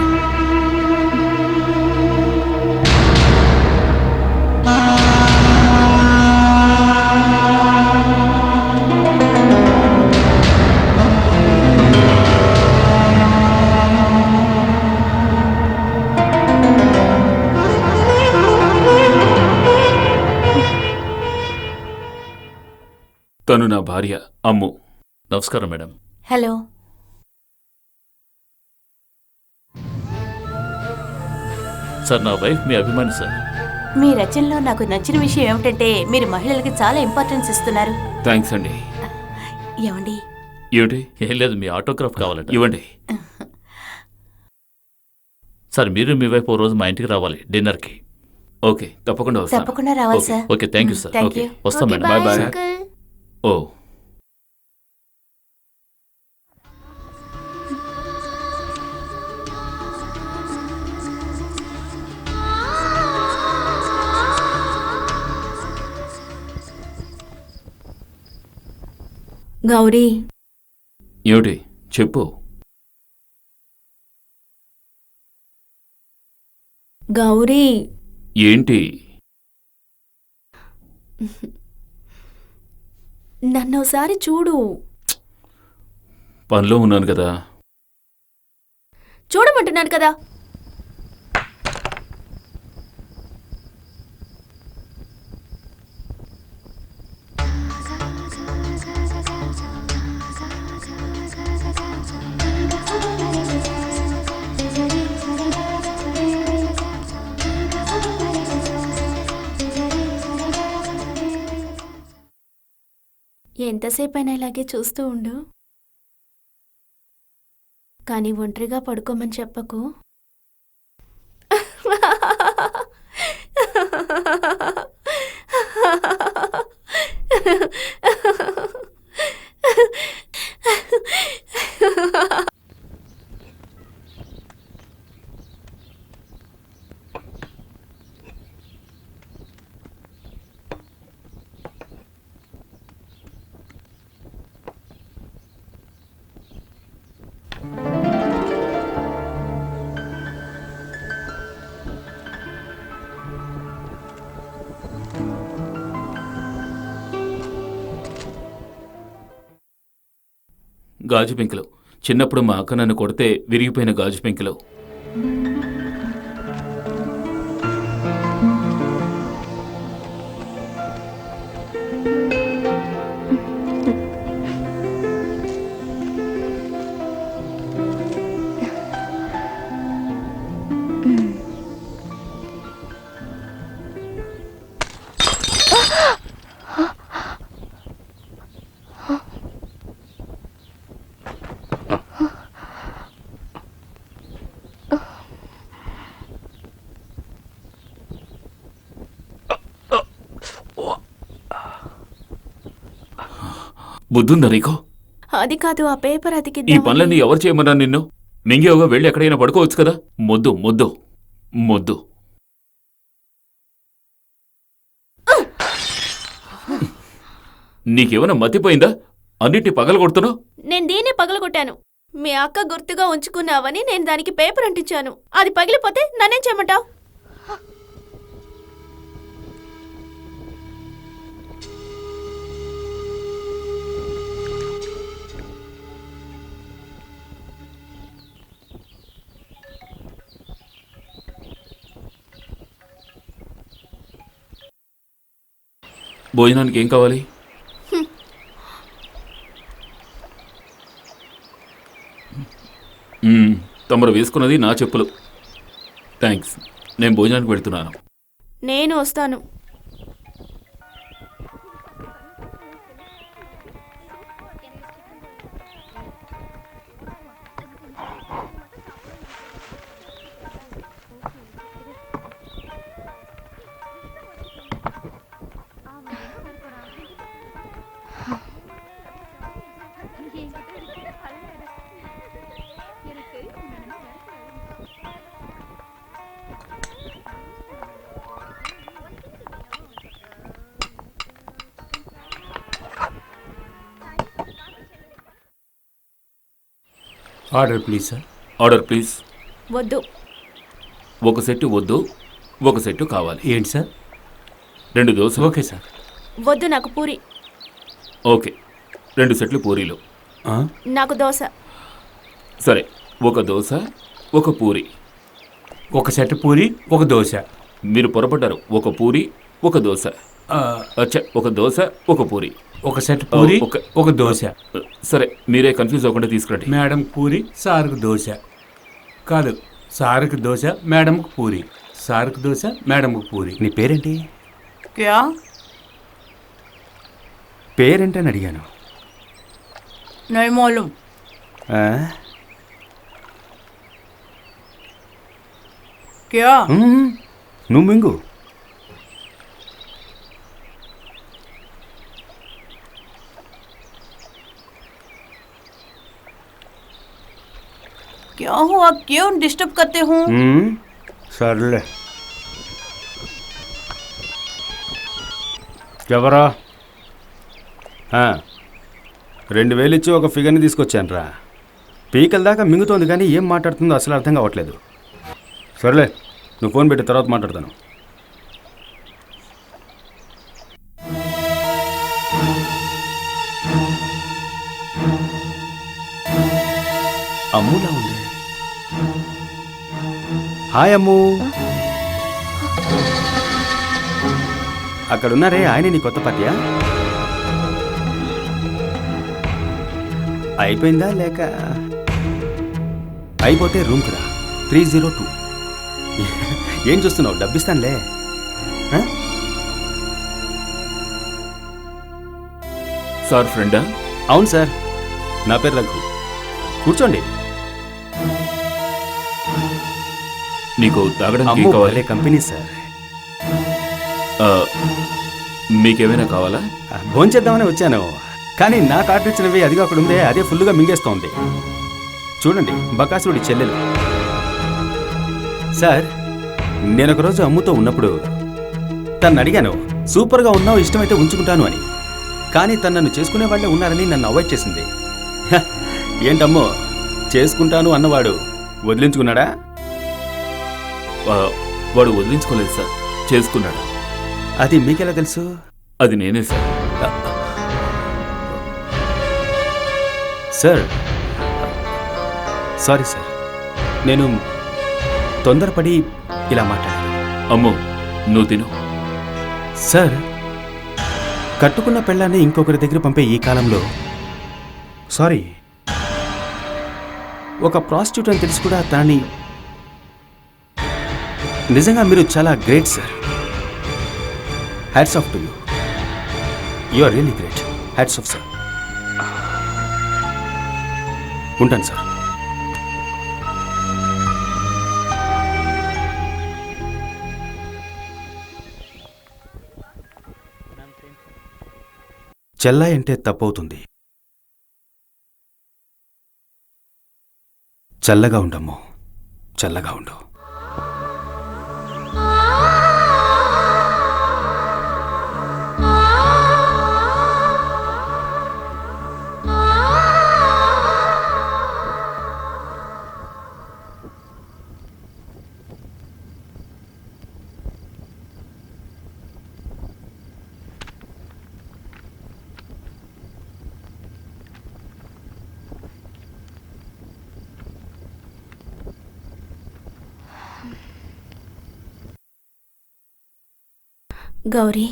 తను నా భార్య అమ్ము. నమస్కారం మేడం. హలో. సార్, నా వైఫ్ మీ అభిమాని సార్. మీ రచనలో నాకు నచ్చిన విషయం ఏమిటంటే మీరు మహిళలకి చాలా ఇంపార్టెన్స్ ఇస్తున్నారు. థ్యాంక్స్ అండి. ఏమండి? ఏమిటి? ఏం లేదు, మీ ఆటోగ్రాఫ్ కావాలంట. ఇవ్వండి. సార్, మీరు మీ వైఫ్ ఓ రోజు మా ఇంటికి రావాలి డిన్నర్కి. ఓకే, తప్పకుండా వస్తాను. తప్పకుండా రావాలి sir. Okay, thank you sir. Thank okay, you. వస్తాం మేడం. Bye bye. అంకుల్. ఓ, గౌరీ ఏమిటి చెప్పు. గౌరీ ఏంటి? నన్ను ఒకసారి చూడు. పనిలో ఉన్నాను కదా. చూడమంటున్నాను కదా. ఎంతసేపైనా ఇలాగే చూస్తూ ఉండు. కానీ ఒంటరిగా పడుకోమని చెప్పకు. గాజు పెంకులు. చిన్నప్పుడు మా అక్క నన్ను కొడితే విరిగిపోయిన గాజు పెంకులు. బుద్ధుందా నీకు? అది కాదు, ఆ పేపర్ ఈ అతికిద్దామని. పనులన్నీ ఎవరు చేయమన్నా నిన్ను? మింగేవుగా వెళ్ళి ఎక్కడైనా పడుకోవచ్చు కదా. మొద్దు మొద్దు మొద్దు. నీకేమైనా మతిపోయిందా? అన్నిటిని పగలగొడుతున్నావు. నేను దీన్ని పగలగొట్టాను. మీ అక్క గుర్తుగా ఉంచుకున్నావని నేను దానికి పేపర్ అంటించాను. అది పగిలిపోతే నన్నేం చేయమంటావు? భోజనానికి ఏం కావాలి? తమరు వేసుకున్నది నా చెప్పులు. థ్యాంక్స్. నేను భోజనానికి వెళ్తున్నాను. నేను వస్తాను. Order please sir. Order please. వద్దు. ఒక సెట్టు వద్దు, ఒక సెట్టు కావాలి. ఏంటి సార్? 2 దోశలు. Okay sir. వద్దు, నాకు పూరి. ఓకే, 2 సెట్లు పూరీలు. నాకు దోశ. సరే, ఒక దోశ, ఒక పూరి. ఒక సెట్ పూరి, ఒక దోశ. మీరు పొరపడ్డారు. ఒక పూరి, ఒక దోశ. అచ్చా, ఒక దోశ, ఒక పూరి. ఒక సెట్ పూరి, ఒక దోశ. సరే, మీరే కన్ఫ్యూజ్ అవ్వకుండా తీసుకురండి. మేడం పూరి, సార్కు దోశ. కాదు, సార్కు దోశ, మేడంకు పూరి. సార్కు దోశ, మేడంకు పూరి. నీ పేరేంటి? క్యా? పేరేంటని అడిగాను. నై మాలూమ్. ఆ? క్యా? నువ్వు మింగు. क्या हुआ? क्यों डिस्टर्ब करते हो? సర్లే. ఎవరా? 2000 ఇచ్చి ఒక ఫిగర్ని తీసుకొచ్చాను రా. పీకల దాకా మింగుతోంది కానీ ఏం మాట్లాడుతుందో అసలు అర్థం కావట్లేదు. సరేలే, నువ్వు ఫోన్ పెట్టి తర్వాత మాట్లాడతాను. అమ్ములా ఉంది. హాయ్ అమ్ము. అక్కడున్నారే ఆయన నీ కొత్త పార్టీయా? అయిపోయిందా లేక? అయిపోతే రూమ్కి రా, 302. ఏం చూస్తున్నావు? డబ్బిస్తానులే. సార్ ఫ్రెండా? అవును సార్, నా పేరు రఘు. కూర్చోండి. నీకు తాగడానికి అమ్ము కావాలి? భలే కంపెనీ సార్. మీకేమైనా కావాలా? భోంచేద్దామని వచ్చాను, కానీ నాకు ఆర్డర్ ఇచ్చినవి అదిగా అక్కడ ఉందే, అదే ఫుల్గా మింగేస్తోంది. చూడండి, బకాసుడి చెల్లెలు. సార్, నేను ఒకరోజు అమ్ముతో ఉన్నప్పుడు తను అడిగాను, సూపర్గా ఉన్నావు, ఇష్టమైతే ఉంచుకుంటాను అని. కానీ తను నన్ను చేసుకునే వాళ్ళే ఉన్నారని నన్ను అవాయిడ్ చేసింది. ఏంటమ్మో, చేసుకుంటాను అన్నవాడు వదిలించుకున్నాడా? వాడు వదిలించుకోలేదు సార్, చేసుకున్నాడు. అది మీకెలా తెలుసు? అది నేనే సార్. సార్, సారీ సార్, నేను తొందరపడి ఇలా మాట్లాడాను. అమ్మో, నువ్వు తిను. సార్, కట్టుకున్న పెళ్ళాన్ని ఇంకొకరి దగ్గర పంపే ఈ కాలంలో సారీ, ఒక ప్రాస్టిట్యూట్ అని తెలిసి కూడా తనని, నిజంగా మీరు చాలా great sir. Hats off to you. You are really great. Hats off sir. ఉంటాను సార్. చెల్లాయి అంటే తప్పవుతుంది. చల్లగా ఉండమ్మో, చల్లగా ఉండు. గౌరీ,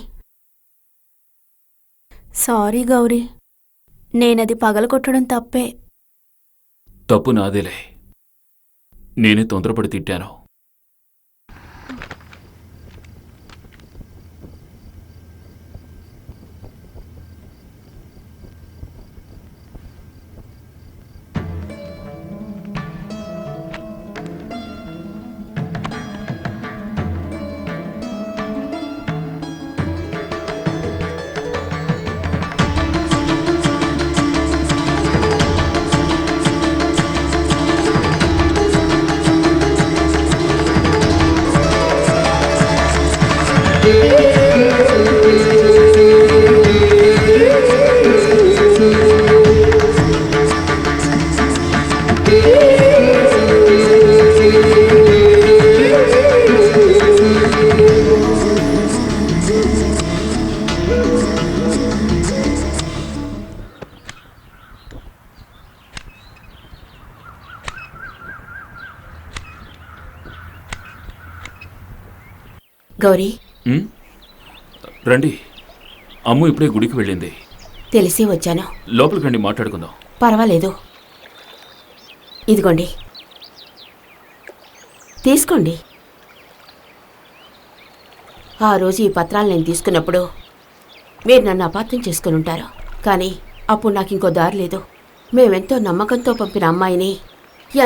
సారీ గౌరీ, నేనది పగలగొట్టడం తప్పే. తప్పు నాదేలే, నేనే తొందరపడి తిట్టాను. గౌరీ, రండి. అమ్ము ఇప్పుడే గుడికి వెళ్ళింది. తెలిసి వచ్చాను. లోపలికి రండి, మాట్లాడుకుందాం. పర్వాలేదు. ఇదిగోండి, తీసుకోండి. ఆ రోజు ఈ పత్రాలు నేను తీసుకున్నప్పుడు మీరు నన్ను అపార్థం చేసుకుని ఉంటారు. కానీ అప్పుడు నాకు ఇంకో దారి లేదు. మేమెంతో నమ్మకంతో పంపిన అమ్మాయిని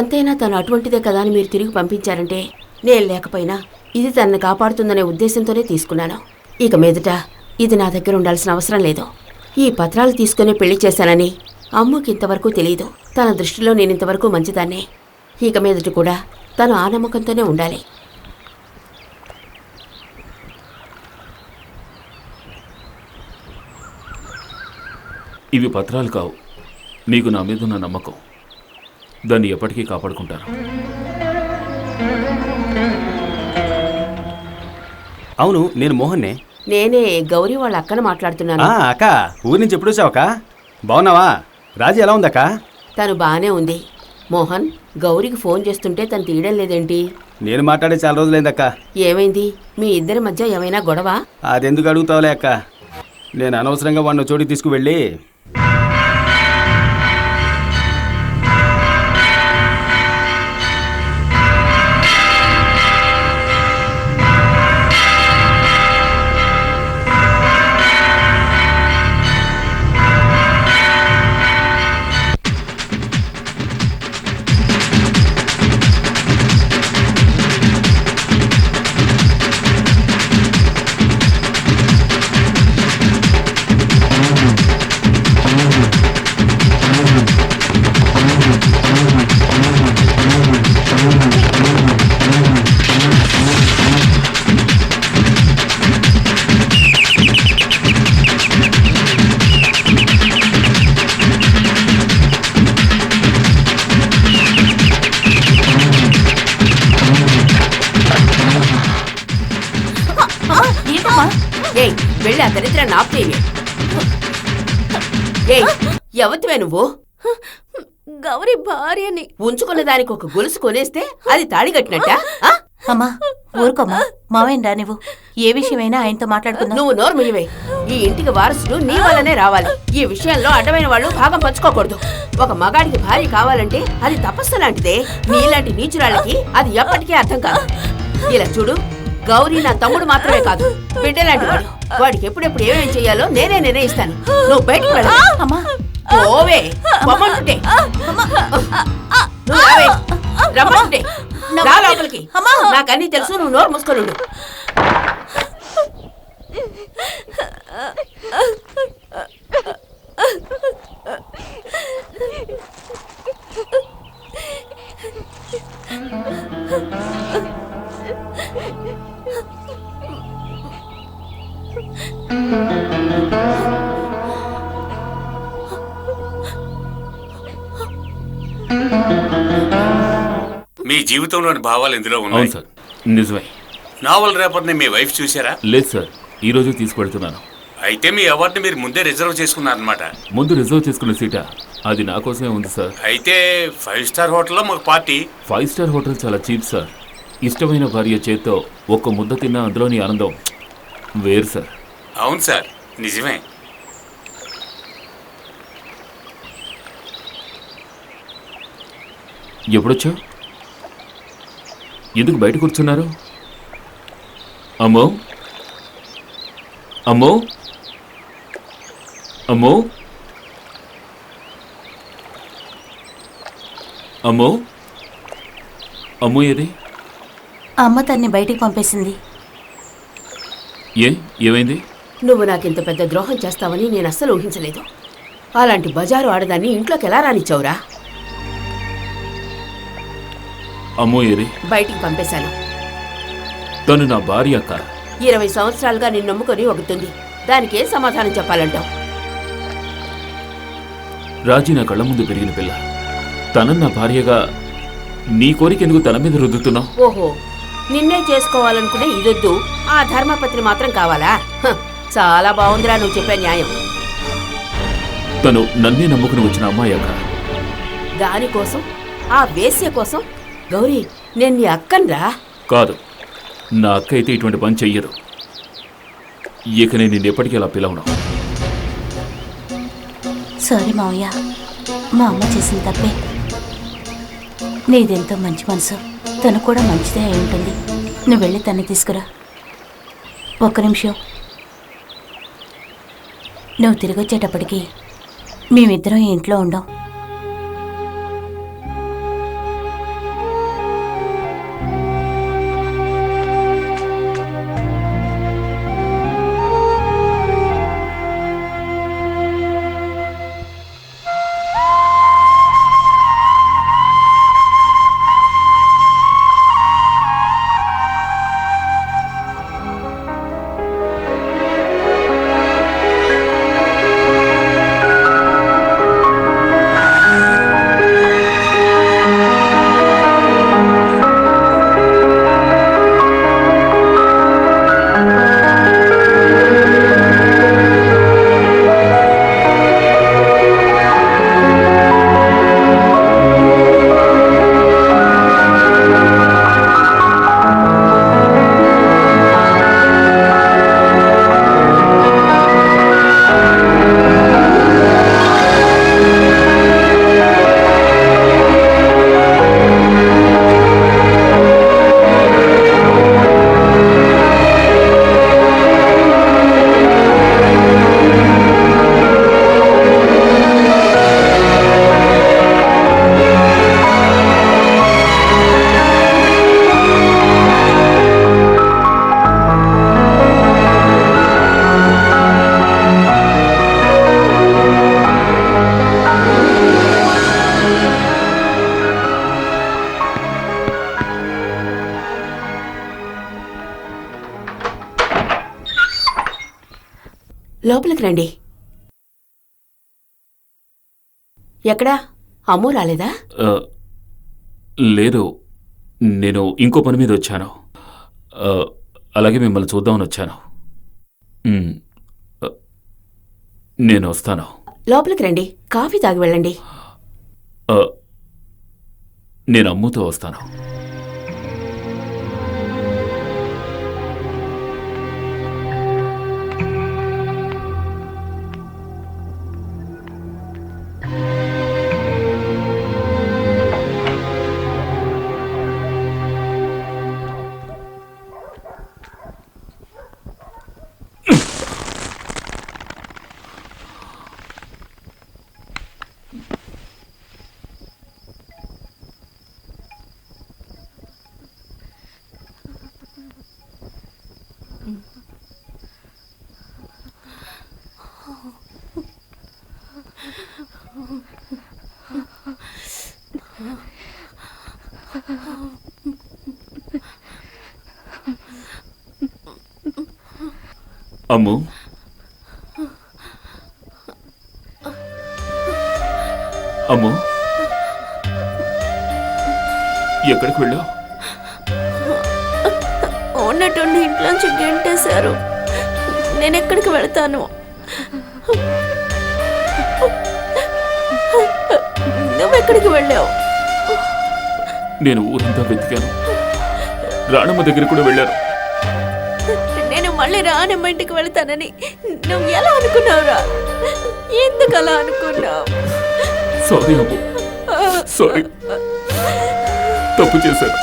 ఎంతైనా తను అటువంటిదే కదా అని మీరు తిరిగి పంపించారంటే, నేను లేకపోయినా ఇది తనని కాపాడుతుందనే ఉద్దేశంతోనే తీసుకున్నాను. ఇక మీదట ఇది నా దగ్గర ఉండాల్సిన అవసరం లేదు. ఈ పత్రాలు తీసుకునే పెళ్లి చేశానని అమ్ముకి ఇంతవరకు తెలియదు. తన దృష్టిలో నేను ఇంతవరకు మంచిదాన్నే. ఇక మీదట కూడా తను ఆ నమ్మకంతోనే ఉండాలి. ఇవి పత్రాలు కావు, మీకు నా మీదున్న నమ్మకం, దాన్ని ఎప్పటికీ కాపాడుకుంటాను. అవును, నేను మోహన్నే. నేనే గౌరీ వాళ్ళ అక్కన మాట్లాడుతున్నాను. అక్క, ఊరి నుంచి ఎప్పుడు వచ్చావు అక్క? బాగున్నావా? రాజీ ఎలా ఉందక్క? తను బానే ఉంది. మోహన్, గౌరీకి ఫోన్ చేస్తుంటే తను తీయడం లేదేంటి? నేను మాట్లాడే చాలా రోజులైందక్క. ఏమైంది? మీ ఇద్దరి మధ్య ఏమైనా గొడవ? అదెందుకు అడుగుతావులే అక్క. నేను అనవసరంగా వాడిని చోటికి తీసుకువెళ్ళి ఏయ్, వెళ్ళి ఆ దరిద్ర నాపేవి. ఏయ్, ఎవతివే నువ్వు? గౌరీ భార్యని. ఉంచుకున్న దానికి ఒక గొలుసు కొనేస్తే అది తాడి కట్టినట్ట? అమ్మా ఊరుకోమ్మా, మావేంరా నువ్వు. ఏ విషయమైనా ఆయనతో మాట్లాడుకుందాం. నువ్వు నోరు ముయ్యవే. ఈ ఇంటికి వారసుడు నీ వల్లనే రావాలి. ఈ విషయంలో అడ్డమైన వాళ్ళు భాగం పంచుకోకూడదు. ఒక మగాడికి భార్య కావాలంటే అది తపస్సు లాంటిదే. నీలాంటి నీచురాళ్ళకి అది ఎప్పటికీ అర్థం కాదు. ఇలా చూడు, గౌరీ నా తమ్ముడు మాత్రమే కాదు, బిడ్డలాంటి వాడు. వాడికి ఎప్పుడెప్పుడు ఏమేం చెయ్యాలో నేనే నిర్ణయిస్తాను. నువ్వు బయటకు వెళ్ళ. అమ్మా ఓవే, పొమ్మంటుంటే. నువ్వు రావే, రమ్మంటుంటే. రా లోపలికి. నాకన్నీ తెలుసు, నువ్వు నోరు మూసుకొనుండు. మీ జీవితంలోని భావాలు ఇందులో అవును ఉన్నాయి. సార్, నిజమే. నావల్ రేపర్ని మీ వైఫ్ చూసారా? లేదు సార్, ఈరోజు తీసుకువెళ్తున్నాను. అయితే మీ అవార్డుని మీరు ముందే రిజర్వ్ చేసుకున్నారనమాట. ముందు రిజర్వ్ చేసుకున్న సీటా అది నా కోసమే ఉంది సార్. అయితే 5 స్టార్ హోటల్లో మాకు పార్టీ. 5 స్టార్ హోటల్ చాలా చీప్ సార్. ఇష్టమైన భార్య చేత్తో ఒక్క ముద్ద తిన్నా అందులోని ఆనందం వేరు సార్. అవును సార్, నిజమే. ఎప్పుడొచ్చావు? ఎందుకు బయట కూర్చున్నారు? అమ్మో అమ్మో అమ్మో అమ్మో అమ్మో ఏది? అమ్మ తన్ని బయటికి పంపేసింది. ఏమైంది? నువ్వు నాకింత పెద్ద ద్రోహం చేస్తావని నేను అస్సలు ఊహించలేదు. అలాంటి బజారు ఆడదాన్ని ఇంట్లోకి ఎలా రానిచ్చావురా? అమ్మో ఏది? బయటికి పంపేశాను. తను నా భార్య అక్క. 20 సంవత్సరాలుగా నిన్ను నమ్ముకొని ఒకతుంది. దానికేం సమాధానం చెప్పాలంటావు? రాజీ నా కళ్ళ ముందు పెరిగిన పిల్ల. తనని నా భార్యగా నీ కోరికెందుకు తన మీద రుద్దుతున్నావు? ఓహో, నిన్నే చేసుకోవాలనుకునే ఇదొద్దు, ఆ ధర్మపత్ని మాత్రం కావాలా? చాలా బాగుందిరా నువ్వు చెప్పే న్యాయం. తను నన్నే నమ్ముకుని వచ్చిన అమ్మాయి అక్క. దానికోసం, ఆ వేశ్య కోసం గౌరీ నేను నీ అక్కన్రా. కాదు, నా అక్క అయితే ఇటువంటి పని చెయ్యదు. ఇక నేను నిన్నెప్పటికీ అలా పిలవను. సారీ మావయ్య, మా అమ్మ చేసిన తప్పే. నీదెంతో మంచి మనసు, తను కూడా మంచిదే అయి ఉంటుంది. నువ్వు వెళ్ళి తన్ని తీసుకురా. ఒక్క నిమిషం. నువ్వు తిరిగి వచ్చేటప్పటికి మేమిద్దరం ఈ ఇంట్లో ఉండం. లోపలికి రండి. ఎక్కడా అమ్ము రాలేదా? లేదు, నేను ఇంకో పని మీద వచ్చాను. అలాగే మిమ్మల్ని చూద్దామని వచ్చాను. నేను వస్తాను. లోపలికి రండి, కాఫీ తాగి వెళ్ళండి. నేను అమ్ముతో వస్తాను. అమ్ము, అమ్ము, ఎక్కడికి వెళ్ళావు? ఉన్నట్టుండి ఇంట్లోంచి గెంటేశారు. నేనెక్కడికి వెళ్తాను? నువ్వెక్కడికి వెళ్ళావు? నేను ఊరంతా వెతికాను. రాణమ్మ దగ్గర కూడా వెళ్ళాను. నేను మళ్ళీ రానమ్మ ఇంటికి వెళ్తానని నువ్వు ఎలా అనుకున్నావురా? ఎందుకు అలా అనుకున్నావు? సారీ అమ్ము, సారీ, తప్పు చేశాను.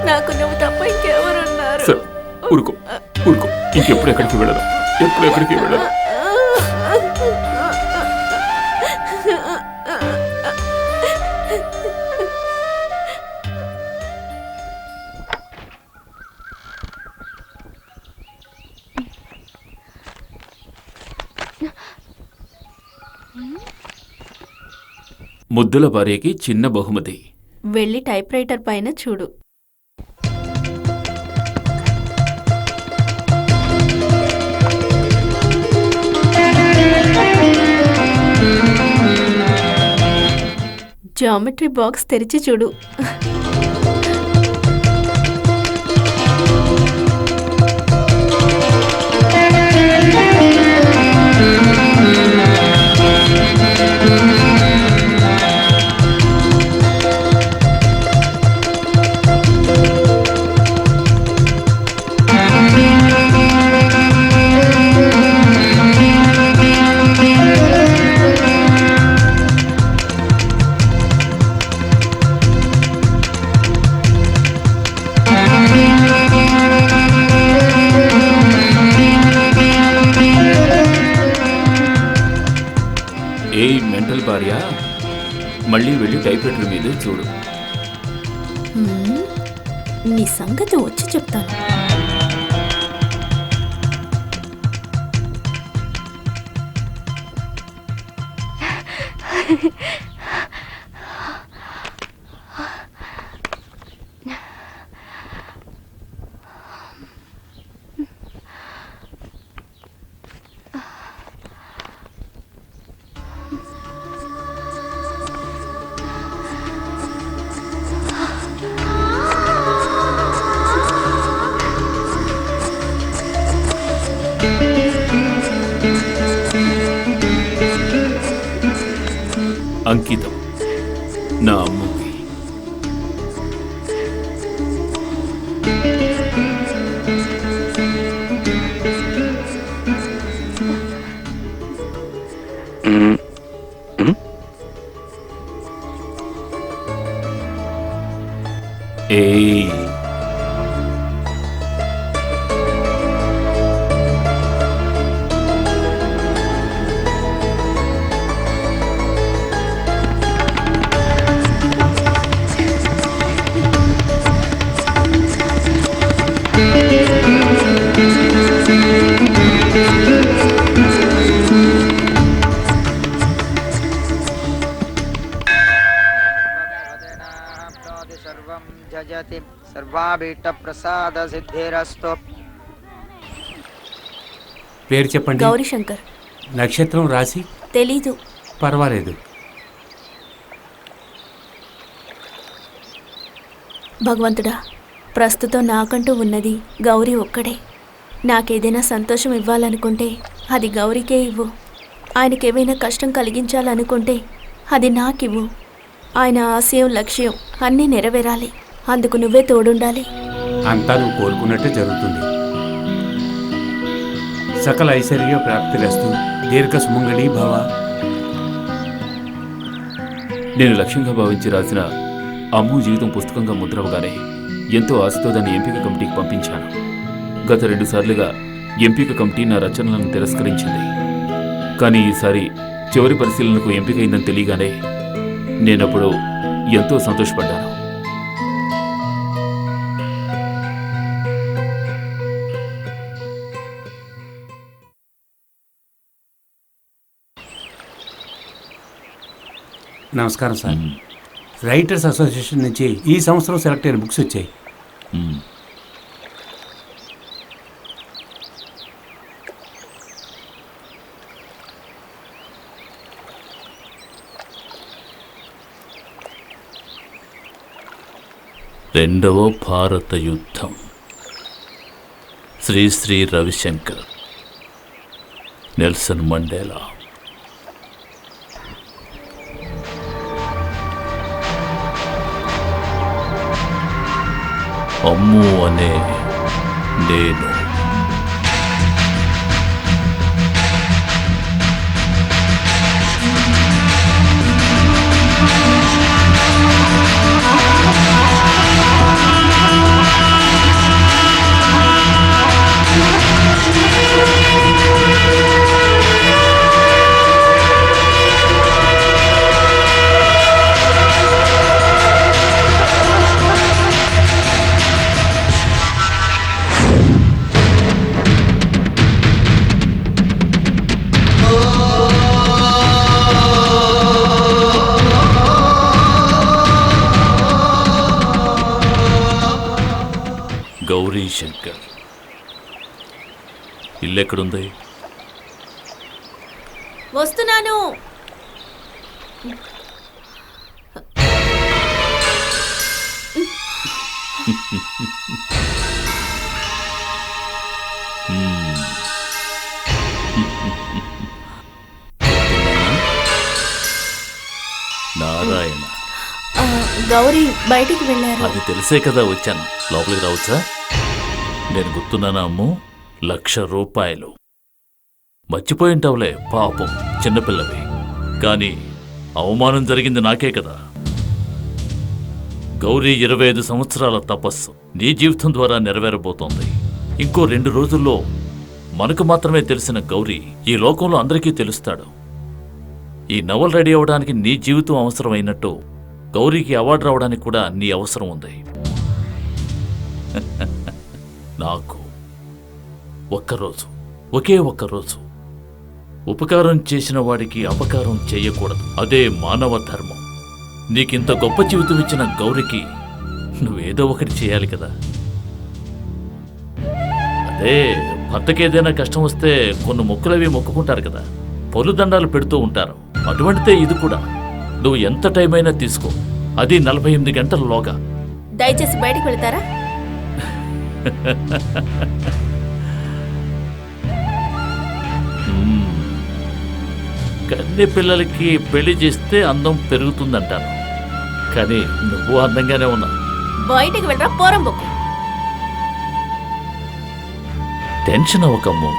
నాకు నువ్వు తప్ప ఇంకెవరున్నారు? సరే, ఊరుకో ఊరుకో, ఇంకెప్పుడు ఎక్కడికి వెళ్ళను, ఎప్పుడు ఎక్కడికి వెళ్ళను. ముద్దుల భార్యకి చిన్న బహుమతి. వెళ్ళి టైప్ రైటర్ పైన చూడు. జామెట్రీ బాక్స్ తెరిచి చూడు. ఏ మెంటల్ భార్య, మళ్ళీ వెళ్ళి టైప్ రైటర్ మీద చూడు. నీ సంగతి వచ్చి చెప్తాను. అంకితం నా అమ్మకి. ఏయ్, सर्वाभीष्टप्रसादसिद्धिरस्तु। పేరు చెప్పండి. గౌరీశంకర్. నక్షత్రం, రాశి? తెలీదు. పర్వాలేదు. భగవంతుడా, ప్రస్తుతం నాకంటూ ఉన్నది గౌరీ ఒక్కడే. నాకేదైనా సంతోషం ఇవ్వాలనుకుంటే అది గౌరీకే ఇవ్వు. ఆయనకేమైనా కష్టం కలిగించాలనుకుంటే అది నాకివ్వు. ఆయన ఆశయం, లక్ష్యం అన్నీ నెరవేరాలి. అందుకు నువ్వే తోడుండాలి. అంతా నువ్వు కోరుకున్నట్టే జరుగుతుంది. సకల ఐశ్వర్య ప్రాప్తిరస్తు. దీర్ఘ సుమంగళి భవ. నేను లక్ష్యంగా భావించి రాసిన అమ్ము జీవితం పుస్తకంగా ముద్రవగానే ఎంతో ఆశతో దాన్ని ఎంపిక కమిటీకి పంపించాను. గత 2 సార్లుగా ఎంపిక కమిటీ నా రచనలను తిరస్కరించింది. కానీ ఈసారి చివరి పరిశీలనకు ఎంపికైందని తెలియగానే నేనప్పుడు ఎంతో సంతోషపడ్డాను. నమస్కారం సార్. రైటర్స్ అసోసియేషన్ నుంచి ఈ సంవత్సరం సెలెక్ట్ అయిన బుక్స్ వచ్చాయి. రెండవ భారత యుద్ధం. శ్రీ శ్రీ రవిశంకర్. Nelson Mandela. అమ్ము అనే నేను. గౌరీశంకర్. ఇల్లెక్కడుంది? వస్తున్నాను. నారాయణ. గౌరీ బయటికి వెళ్ళారు. అది తెలిసే కదా వచ్చాను. లోపలికి రావచ్చా? నేను గుర్తున్నానా అమ్ము? 1,00,000 రూపాయలు. మర్చిపోయింటావులే పాపం, చిన్నపిల్లవి. కానీ అవమానం జరిగింది నాకే కదా. గౌరీ 25 సంవత్సరాల తపస్సు నీ జీవితం ద్వారా నెరవేరబోతోంది. ఇంకో 2 రోజుల్లో మనకు మాత్రమే తెలిసిన గౌరీ ఈ లోకంలో అందరికీ తెలుస్తాడు. ఈ నవల రెడీ అవ్వడానికి నీ జీవితం అవసరమైనట్టు గౌరీకి అవార్డు రావడానికి కూడా నీ అవసరం ఉంది. నాకు ఒక్కరోజు, ఒకే ఒక్కరోజు ఉపకారం చేసిన వాడికి అపకారం చేయకూడదు. అదే మానవ ధర్మం. నీకింత గొప్ప జీవితం ఇచ్చిన గౌరికి నువ్వేదో ఒకటి చేయాలి కదా. అదే భర్తకేదైనా కష్టం వస్తే కొన్ని మొక్కులవి మొక్కుకుంటారు కదా, పొలుదండాలు పెడుతూ ఉంటారు. అటువంటిదే ఇది కూడా. నువ్వు ఎంత టైం అయినా తీసుకో, అది 48 గంటలలోగా. దయచేసి బయటికి వెళ్తారా? కన్నె పిల్లలకి పెళ్లి చేస్తే అందం పెరుగుతుందంటారు. కానీ నువ్వు అందంగానే ఉన్నావు. బయటికి వెళ్ళరా పోరంబొక్కు. టెన్షన్ అవ్వకమ్ము,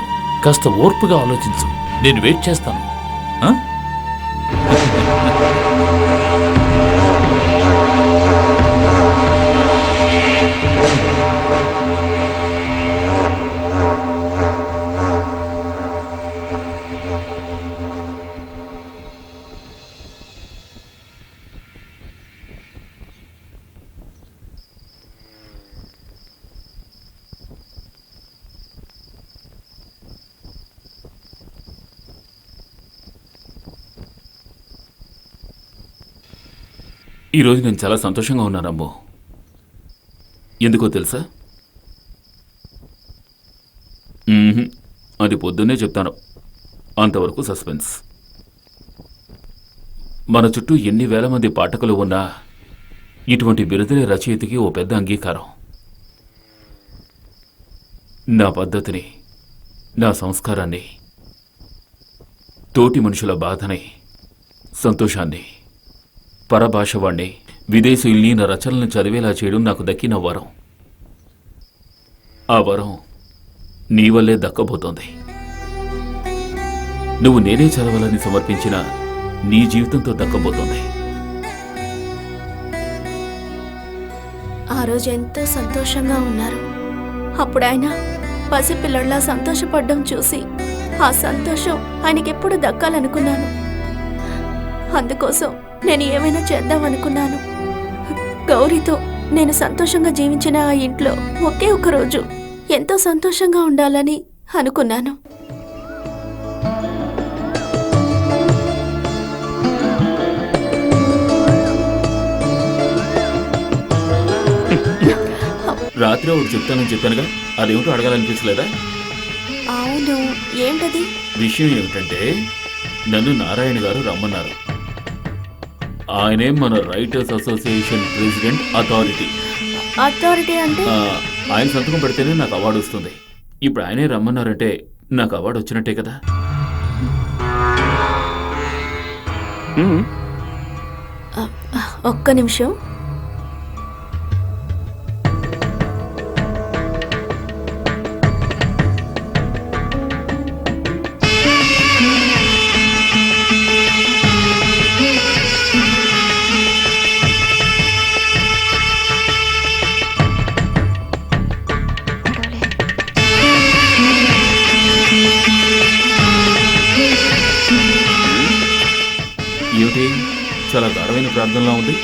కాస్త ఓర్పుగా ఆలోచించు. నేను వెయిట్ చేస్తాను. ఆ? ఈరోజు నేను చాలా సంతోషంగా ఉన్నానమ్మో. ఎందుకో తెలుసా? అది పొద్దున్నే చెప్తాను. అంతవరకు సస్పెన్స్. మన చుట్టూ ఎన్ని వేల మంది పాఠకులు ఉన్నా ఇటువంటి బిరుదుల రచయితకి ఓ పెద్ద అంగీకారం. నా పద్ధతిని, నా సంస్కారాన్ని, తోటి మనుషుల బాధని, సంతోషాన్ని, పరభాషవాణ్ణి, విదేశీయుల్ని నా రచనలను చదివేలా చేయడం నాకు దక్కిన వరం. ఆ వరం నీ వల్లే దక్కబోతోంది. నువ్వు నేనే చదవాలని సమర్పించిన నీ జీవితంతో దక్కబోతోంది. ఆ రోజు ఎంతో సంతోషంగా ఉన్నారు. అప్పుడు ఆయన పసిపిల్లల్లా సంతోషపడ్డం చూసి ఆ సంతోషం ఆయనకెప్పుడు దక్కాలనుకున్నాను. అందుకోసం నేను ఏమైనా చేద్దామనుకున్నాను. గౌరీతో నేను సంతోషంగా జీవించిన ఆ ఇంట్లో ఒకే ఒక రోజు ఎంతో సంతోషంగా ఉండాలని అనుకున్నాను. రాత్రి ఒకటి చెప్తానని చెప్పానుగా, అదేమిటో అడగాలనిపించలేదా? అవును, ఏంటది? విషయం ఏమిటంటే, నన్ను నారాయణ గారు రమ్మన్నారు. ఆయనే మన writers association president authority. Authority అంటే? ఆయన సంతకం పెడితేనే నాకు అవార్డు వస్తుంది. ఇప్పుడు ఆయనే రమ్మన్నారంటే నాకు అవార్డు వచ్చినట్టే కదా. ఒక్క నిమిషం. ఏమిటి, చాలా గాఢమైన ప్రార్థనలా ఉంది.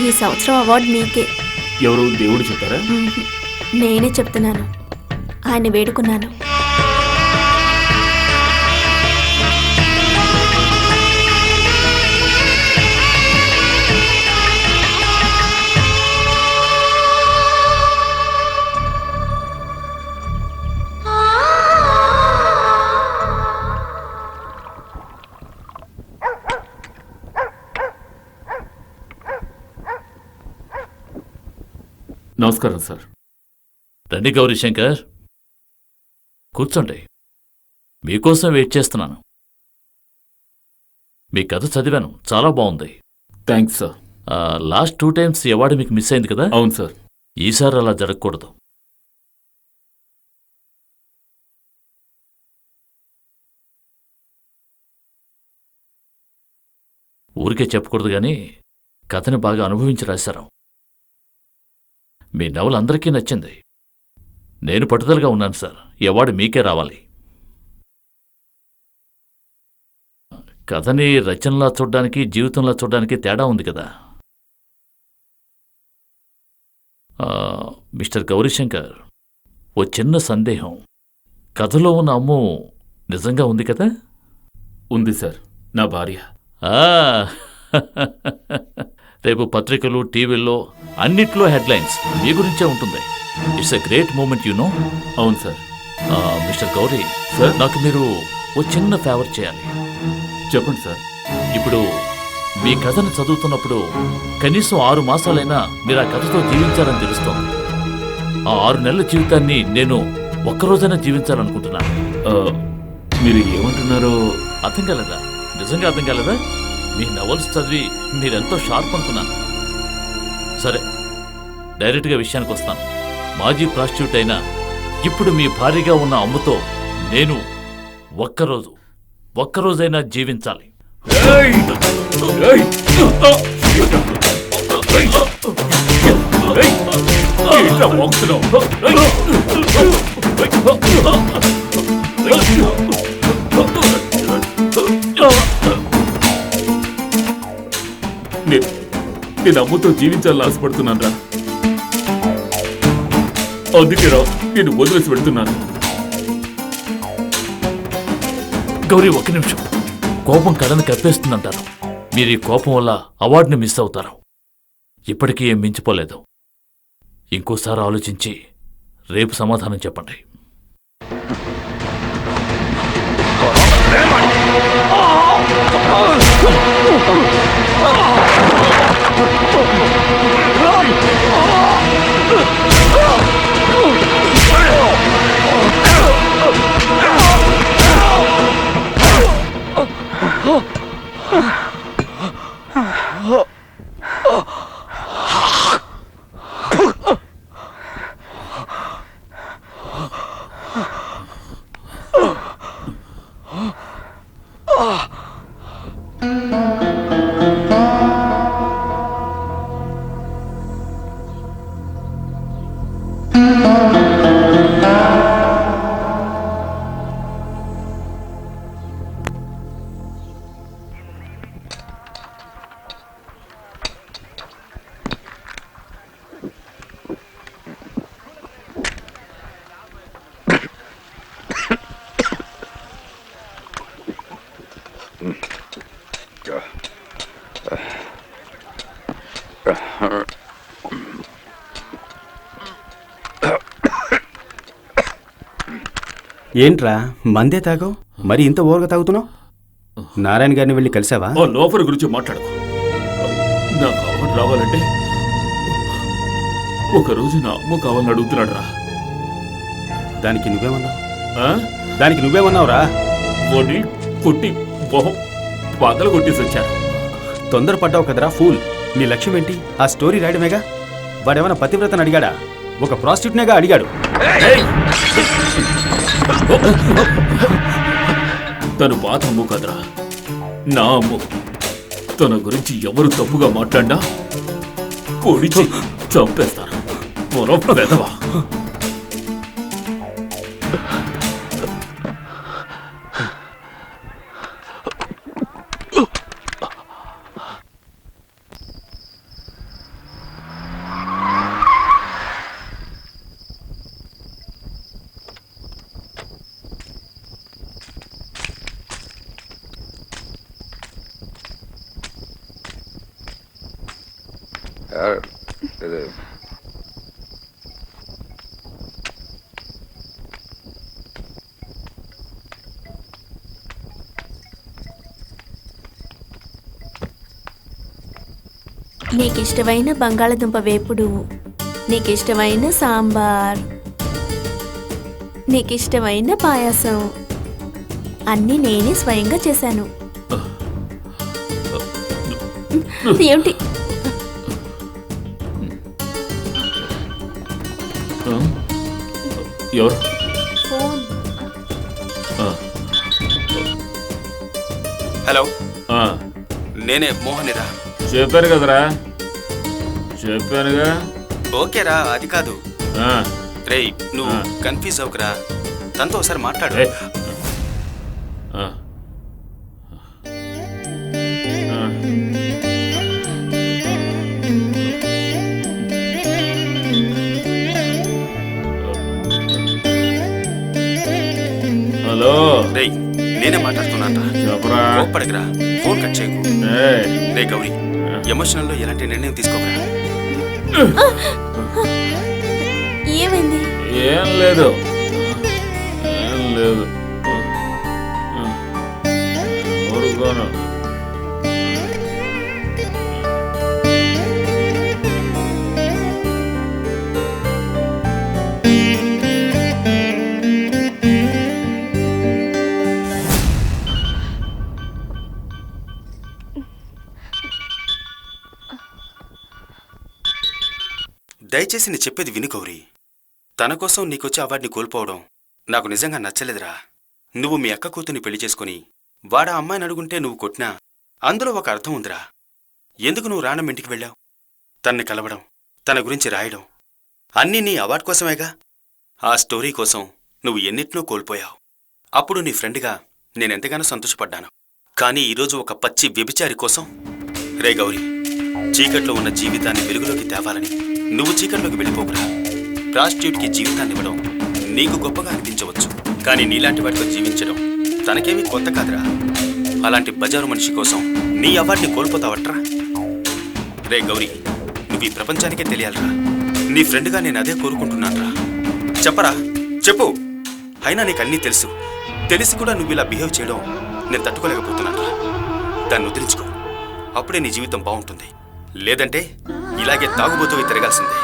ఈ సంవత్సరం అవార్డు మీకే. ఎవరు, దేవుడు చెప్పారా? నేనే చెప్తున్నాను. ఆయన వేడుకున్నాను. నమస్కారం సార్. రండి గౌరీశంకర్, కూర్చోండి. మీకోసం వెయిట్ చేస్తున్నాను. మీ కథ చదివాను, చాలా బాగుంది. Thanks sir. లాస్ట్ 2 times ఈ అవార్డు మీకు మిస్ అయింది కదా? అవును సార్. ఈసారి అలా జరగకూడదు. ఊరికే చెప్పకూడదు కానీ కథని బాగా అనుభవించి రాశారు. మీ నవల అందరికీ నచ్చింది. నేను పట్టుదలగా ఉన్నాను సార్. ఈ అవార్డు మీకే రావాలి. కథని రచనలా చూడ్డానికి, జీవితంలా చూడ్డానికి తేడా ఉంది కదా. మిస్టర్ గౌరీశంకర్, ఓ చిన్న సందేహం. కథలో ఉన్న అమ్ము నిజంగా ఉంది కదా? ఉంది సార్, నా భార్య. రేపు పత్రికలు, టీవీల్లో అన్నిట్లో హెడ్లైన్స్ మీ గురించే ఉంటుంది. It's a great moment, you know. అవును సార్. మిస్టర్ గౌరీ సార్, నాకు మీరు ఓ చిన్న ఫేవర్ చేయాలి. చెప్పండి సార్. ఇప్పుడు మీ కథను చదువుతున్నప్పుడు కనీసం 6 మాసాలైనా మీరు ఆ కథతో జీవించాలని తెలుస్తోంది. ఆ 6 నెలల జీవితాన్ని నేను ఒక్కరోజైనా జీవించాలనుకుంటున్నాను. మీరు ఏమంటున్నారో అర్థం కాలేదా? నిజంగా అర్థం కాలేదా? మీ నవల్స్ చదివి మీరెంతో షార్ప్ అనుకున్నాను. సరే, డైరెక్ట్గా విషయానికి వస్తాను. మాజీ ప్రాస్టిట్యూట్ అయినా ఇప్పుడు మీ భార్యగా ఉన్న అమ్ముతో నేను ఒక్కరోజైనా జీవించాలి. నేను అమ్ముతో జీవించాలని ఆశపడుతున్నాను రా. అందుకే రా నేను వదిలేసి పెడుతున్నాను. గౌరీ, ఒక్క నిమిషం. కోపం కథను కప్పేస్తుందంటారు. మీరు ఈ కోపం వల్ల అవార్డుని మిస్ అవుతారు. ఇప్పటికీ ఏం మించిపోలేదు. ఇంకోసారి ఆలోచించి రేపు సమాధానం చెప్పండి. ఏంట్రా మందే తాగావు? మరి ఇంత ఓవర్గా తాగుతున్నావు? నారాయణ గారిని వెళ్ళి కలిసావా? ఓ లోఫర్ గురించి మాట్లాడకు. నాకు అవార్డు రావాలంటే ఒకరోజు నా అమ్మ కావాలని అడుగుతున్నాడు రా. దానికి నువ్వేమన్నావురా? వాడిని కొట్టి మొహం పగలు కొట్టేసి వచ్చారు. తొందరపడ్డావు కదరా ఫూల్. నీ లక్ష్యం ఏంటి? ఆ స్టోరీ రాయడమేగా. వాడేమన్నా పతివ్రతను అడిగాడా? ఒక ప్రాస్టిట్యూట్నేగా అడిగాడు. తను పాత అమ్ము కదరా, నా అమ్ము. తన గురించి ఎవరు తప్పుగా మాట్లాడినా పొడిచి చంపేస్తారు. మరొక వెధవా. నీకిష్టమైన బంగాళదుంప వేపుడు, నీకిష్టమైన సాంబార్, నీకిష్టమైన పాయసం అన్నీ నేనే స్వయంగా చేశాను. ఏమిటి? ఎవరు? ఫోన్. హలో, నేనే మోహనిరా. చెప్పాను కదరా, చెప్పానుగా. ఓకేరా, అది కాదు. రేయ్, నువ్వు కన్ఫ్యూజ్ అవుకురా. తనతో ఒకసారి మాట్లాడు. హలో. రేయ్, నేనే మాట్లాడుతున్నాను. చెప్పరా. కోప్పడకురా, ఫోన్ కట్ చేయకు. రే గౌరీ, ఎమోషనల్ లో ఎలాంటి నిర్ణయం తీసుకోకరా. ఏమైంది? ఏం లేదు, ఏం లేదు. ఊరుకోను. దయచేసి నేను చెప్పేది విను గౌరీ. తన కోసం నీకొచ్చే అవార్డుని కోల్పోవడం నాకు నిజంగా నచ్చలేదురా. నువ్వు మీ అక్క కూతుర్ని పెళ్లి చేసుకుని వాడా అమ్మాయిని అడుగుంటే నువ్వు కొట్టినా అందులో ఒక అర్థం ఉందిరా. ఎందుకు నువ్వు రాణం ఇంటికి వెళ్ళావు? తన్ని కలవడం, తన గురించి రాయడం అన్నీ నీ అవార్డు కోసమేగా. ఆ స్టోరీ కోసం నువ్వు ఎన్నిటినో కోల్పోయావు. అప్పుడు నీ ఫ్రెండ్గా నేనెంతగానో సంతోషపడ్డాను. కానీ ఈరోజు ఒక పచ్చి వ్యభిచారి కోసం. రే గౌరీ, చీకట్లో ఉన్న జీవితాన్ని వెలుగులోకి తేవాలని నువ్వు చీకట్లోకి వెళ్ళిపోకురా. ప్రాస్టిట్యూట్కి జీవితాన్ని ఇవ్వడం నీకు గొప్పగా అనిపించవచ్చు, కానీ నీలాంటి వాటితో జీవించడం తనకేమీ కొత్త కాదురా. అలాంటి బజారు మనిషి కోసం నీ అవార్డుని కోల్పోతావట్రా. రే గౌరీ, నువ్వు ఈ ప్రపంచానికే తెలియాలరా. నీ ఫ్రెండ్గా నేను అదే కోరుకుంటున్నానురా. చెప్పరా, చెప్పు. అయినా నీకు అన్నీ తెలుసు, తెలిసి కూడా నువ్వు ఇలా బిహేవ్ చేయడం నేను తట్టుకోలేకపోతున్నానురా. దాన్ని వదిలించుకో. అప్పుడే నీ జీవితం బాగుంటుంది. లేదంటే ఇలాగే తాగుబోతూ తిరగాల్సిందే.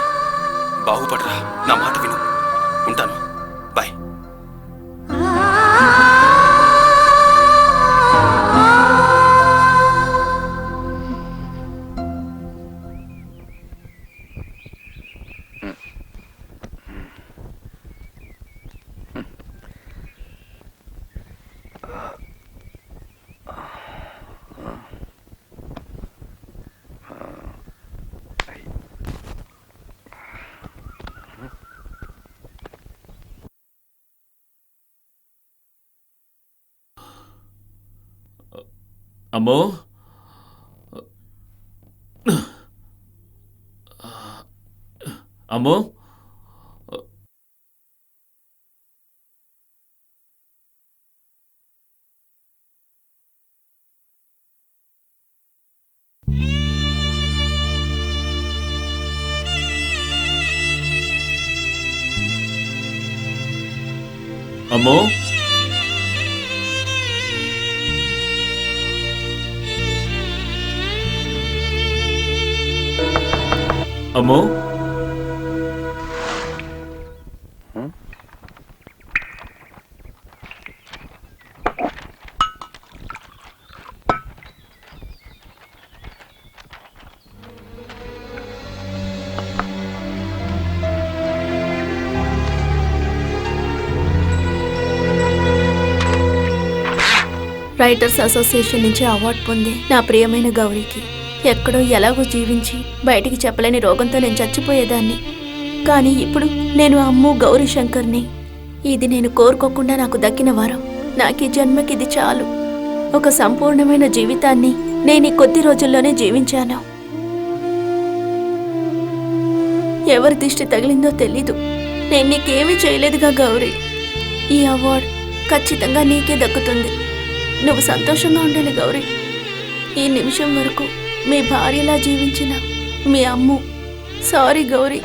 బాగుపడరా, నా మాట విను. ఉంటాను, బాయ్. అమ్మో, అమ్మో, అమ్మో, అమ్మో, రైటర్స్ అసోసియేషన్ నుంచి అవార్డు పొంది నా ప్రియమైన గౌరీకి ఎక్కడో ఎలాగో జీవించి బయటికి చెప్పలేని రోగంతో నేను చచ్చిపోయేదాన్ని. కానీ ఇప్పుడు నేను అమ్ము గౌరీ శంకర్ని. ఇది నేను కోరుకోకుండా నాకు దక్కిన వరం. నాకు ఈ జన్మకి ఇది చాలు. ఒక సంపూర్ణమైన జీవితాన్ని నేను ఈ కొద్ది రోజుల్లోనే జీవించాను. ఎవరి దిష్టి తగిలిందో తెలీదు. నేను నీకేమీ చేయలేదుగా గౌరీ. ఈ అవార్డు ఖచ్చితంగా నీకే దక్కుతుంది. నువ్వు సంతోషంగా ఉండాలి గౌరీ. ఈ నిమిషం వరకు మీ భార్యలా జీవించిన మీ అమ్ము. సారీ గౌరీ.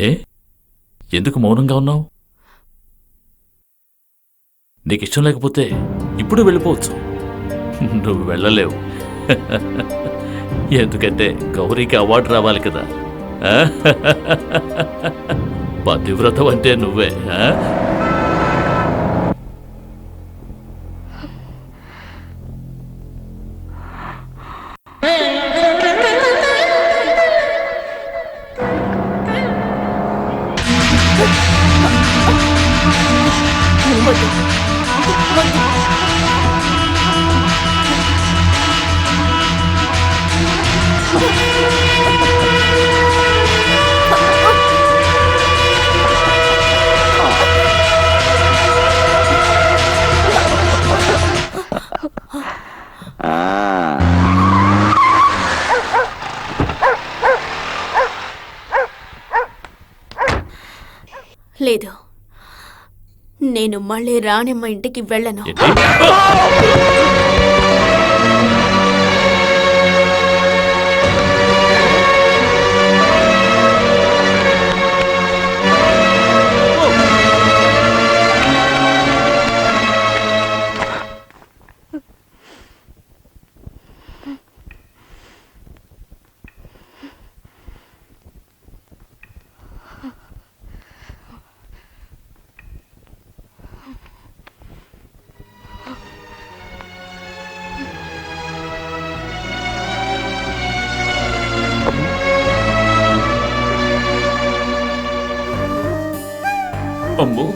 ఏ, ఎందుకు మౌనంగా ఉన్నావు? నీకు ఇష్టం లేకపోతే ఇప్పుడు వెళ్ళిపోవచ్చు. నువ్వు వెళ్ళలేవు. ఎందుకంటే గౌరీకి అవార్డు రావాలి కదా. పతివ్రతం అంటే నువ్వే. లేదు, నేను మళ్ళీ రాణిమ్మ ఇంటికి వెళ్ళను. అమ్ము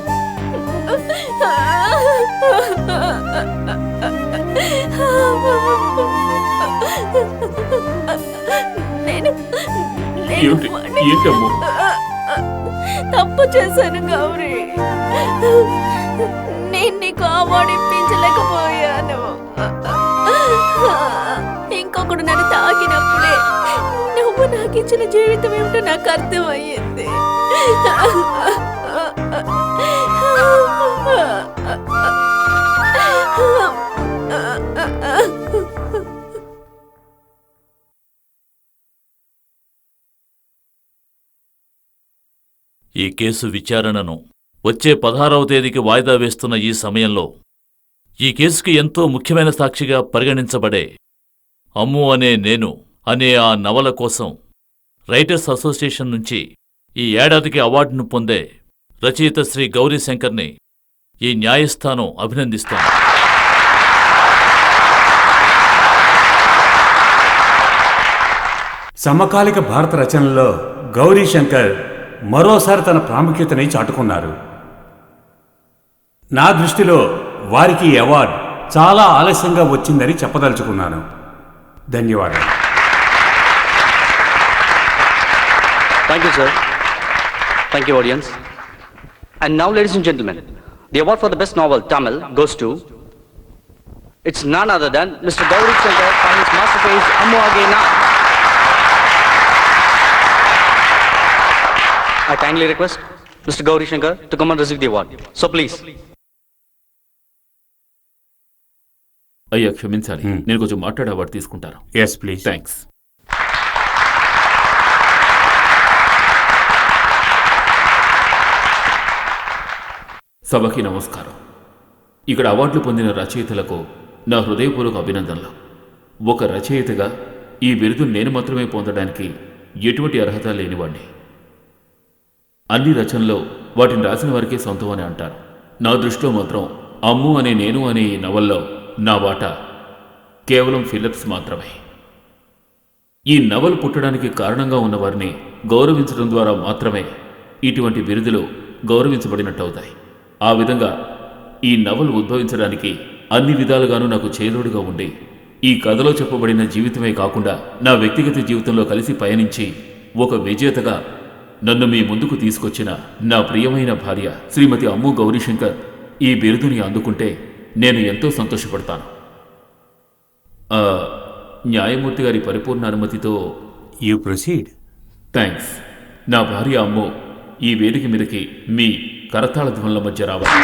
నేను ఏమిటి ఏంటమ్ము తప్పు చేశాను గౌరీ. నేను నీకు అవార్డు ఇప్పించలేకపోయాను. ఇంకొకడు నన్ను తాకినప్పుడే నువ్వు నాకు ఇచ్చిన జీవితం ఏమిటో నాకు అర్థమయ్యింది. ఈ కేసు విచారణను వచ్చే 16వ తేదీకి వాయిదా వేస్తున్న ఈ సమయంలో ఈ కేసుకి ఎంతో ముఖ్యమైన సాక్షిగా పరిగణించబడే అమ్ము అనే నేను అనే ఆ నవల కోసం రైటర్స్ అసోసియేషన్ నుంచి ఈ ఏడాదికి అవార్డును పొందే రచయిత శ్రీ గౌరీశంకర్ని ఈ న్యాయస్థానం అభినందిస్తోంది. సమకాలిక భారత రచనల్లో గౌరీశంకర్ మరోసారి తన ప్రాముఖ్యతని చాటుకున్నారు. నా దృష్టిలో వారికి ఈ అవార్డు చాలా ఆలస్యంగా వచ్చిందని చెప్పదలుచుకున్నాను. ధన్యవాదాలు. Thank you, sir. Thank you, audience. And now, ladies and gentlemen, the award for the best novel, Tamil, goes to... It's none other than Mr. Gauri Shankar for his masterpiece, Ammu Agena. I kindly request Mr. Gauri Shankar to come and receive the award. So please. అయ్యా క్షమించాలి, నేను కొంచెం మాట్లాడే award తీసుకుంటాను. Yes please. Thanks. సభకి నమస్కారం. ఇక్కడ అవార్డులు పొందిన రచయితలకు నా హృదయపూర్వక అభినందనలు. ఒక రచయితగా ఈ బిరుదు నేను మాత్రమే పొందడానికి ఎటువంటి అర్హత లేనివాణ్ణి. అన్ని రచనలో వాటిని రాసిన వారికే సొంతం అని అంటారు. నా దృష్టిలో మాత్రం అమ్ము అనే నేను అనే ఈ నవల్లో నా వాటా కేవలం ఫిలిప్స్ మాత్రమే. ఈ నవల్ పుట్టడానికి కారణంగా ఉన్నవారిని గౌరవించడం ద్వారా మాత్రమే ఇటువంటి బిరుదులు గౌరవించబడినట్టవుతాయి. ఆ విధంగా ఈ నవల్ ఉద్భవించడానికి అన్ని విధాలుగానూ నాకు చేదోడుగా ఉండి ఈ కథలో చెప్పబడిన జీవితమే కాకుండా నా వ్యక్తిగత జీవితంలో కలిసి పయనించి ఒక విజేతగా నన్ను మీ ముందుకు తీసుకొచ్చిన నా ప్రియమైన భార్య శ్రీమతి అమ్ము గౌరీశంకర్ ఈ బిరుదుని అందుకుంటే నేను ఎంతో సంతోషపడతాను. న్యాయమూర్తి గారి పరిపూర్ణ అనుమతితో యూ ప్రొసీడ్. థ్యాంక్స్. నా భార్య అమ్ము ఈ వేదిక మీదకి మీ కరతాళ ధ్వనుల మధ్య రావాలి.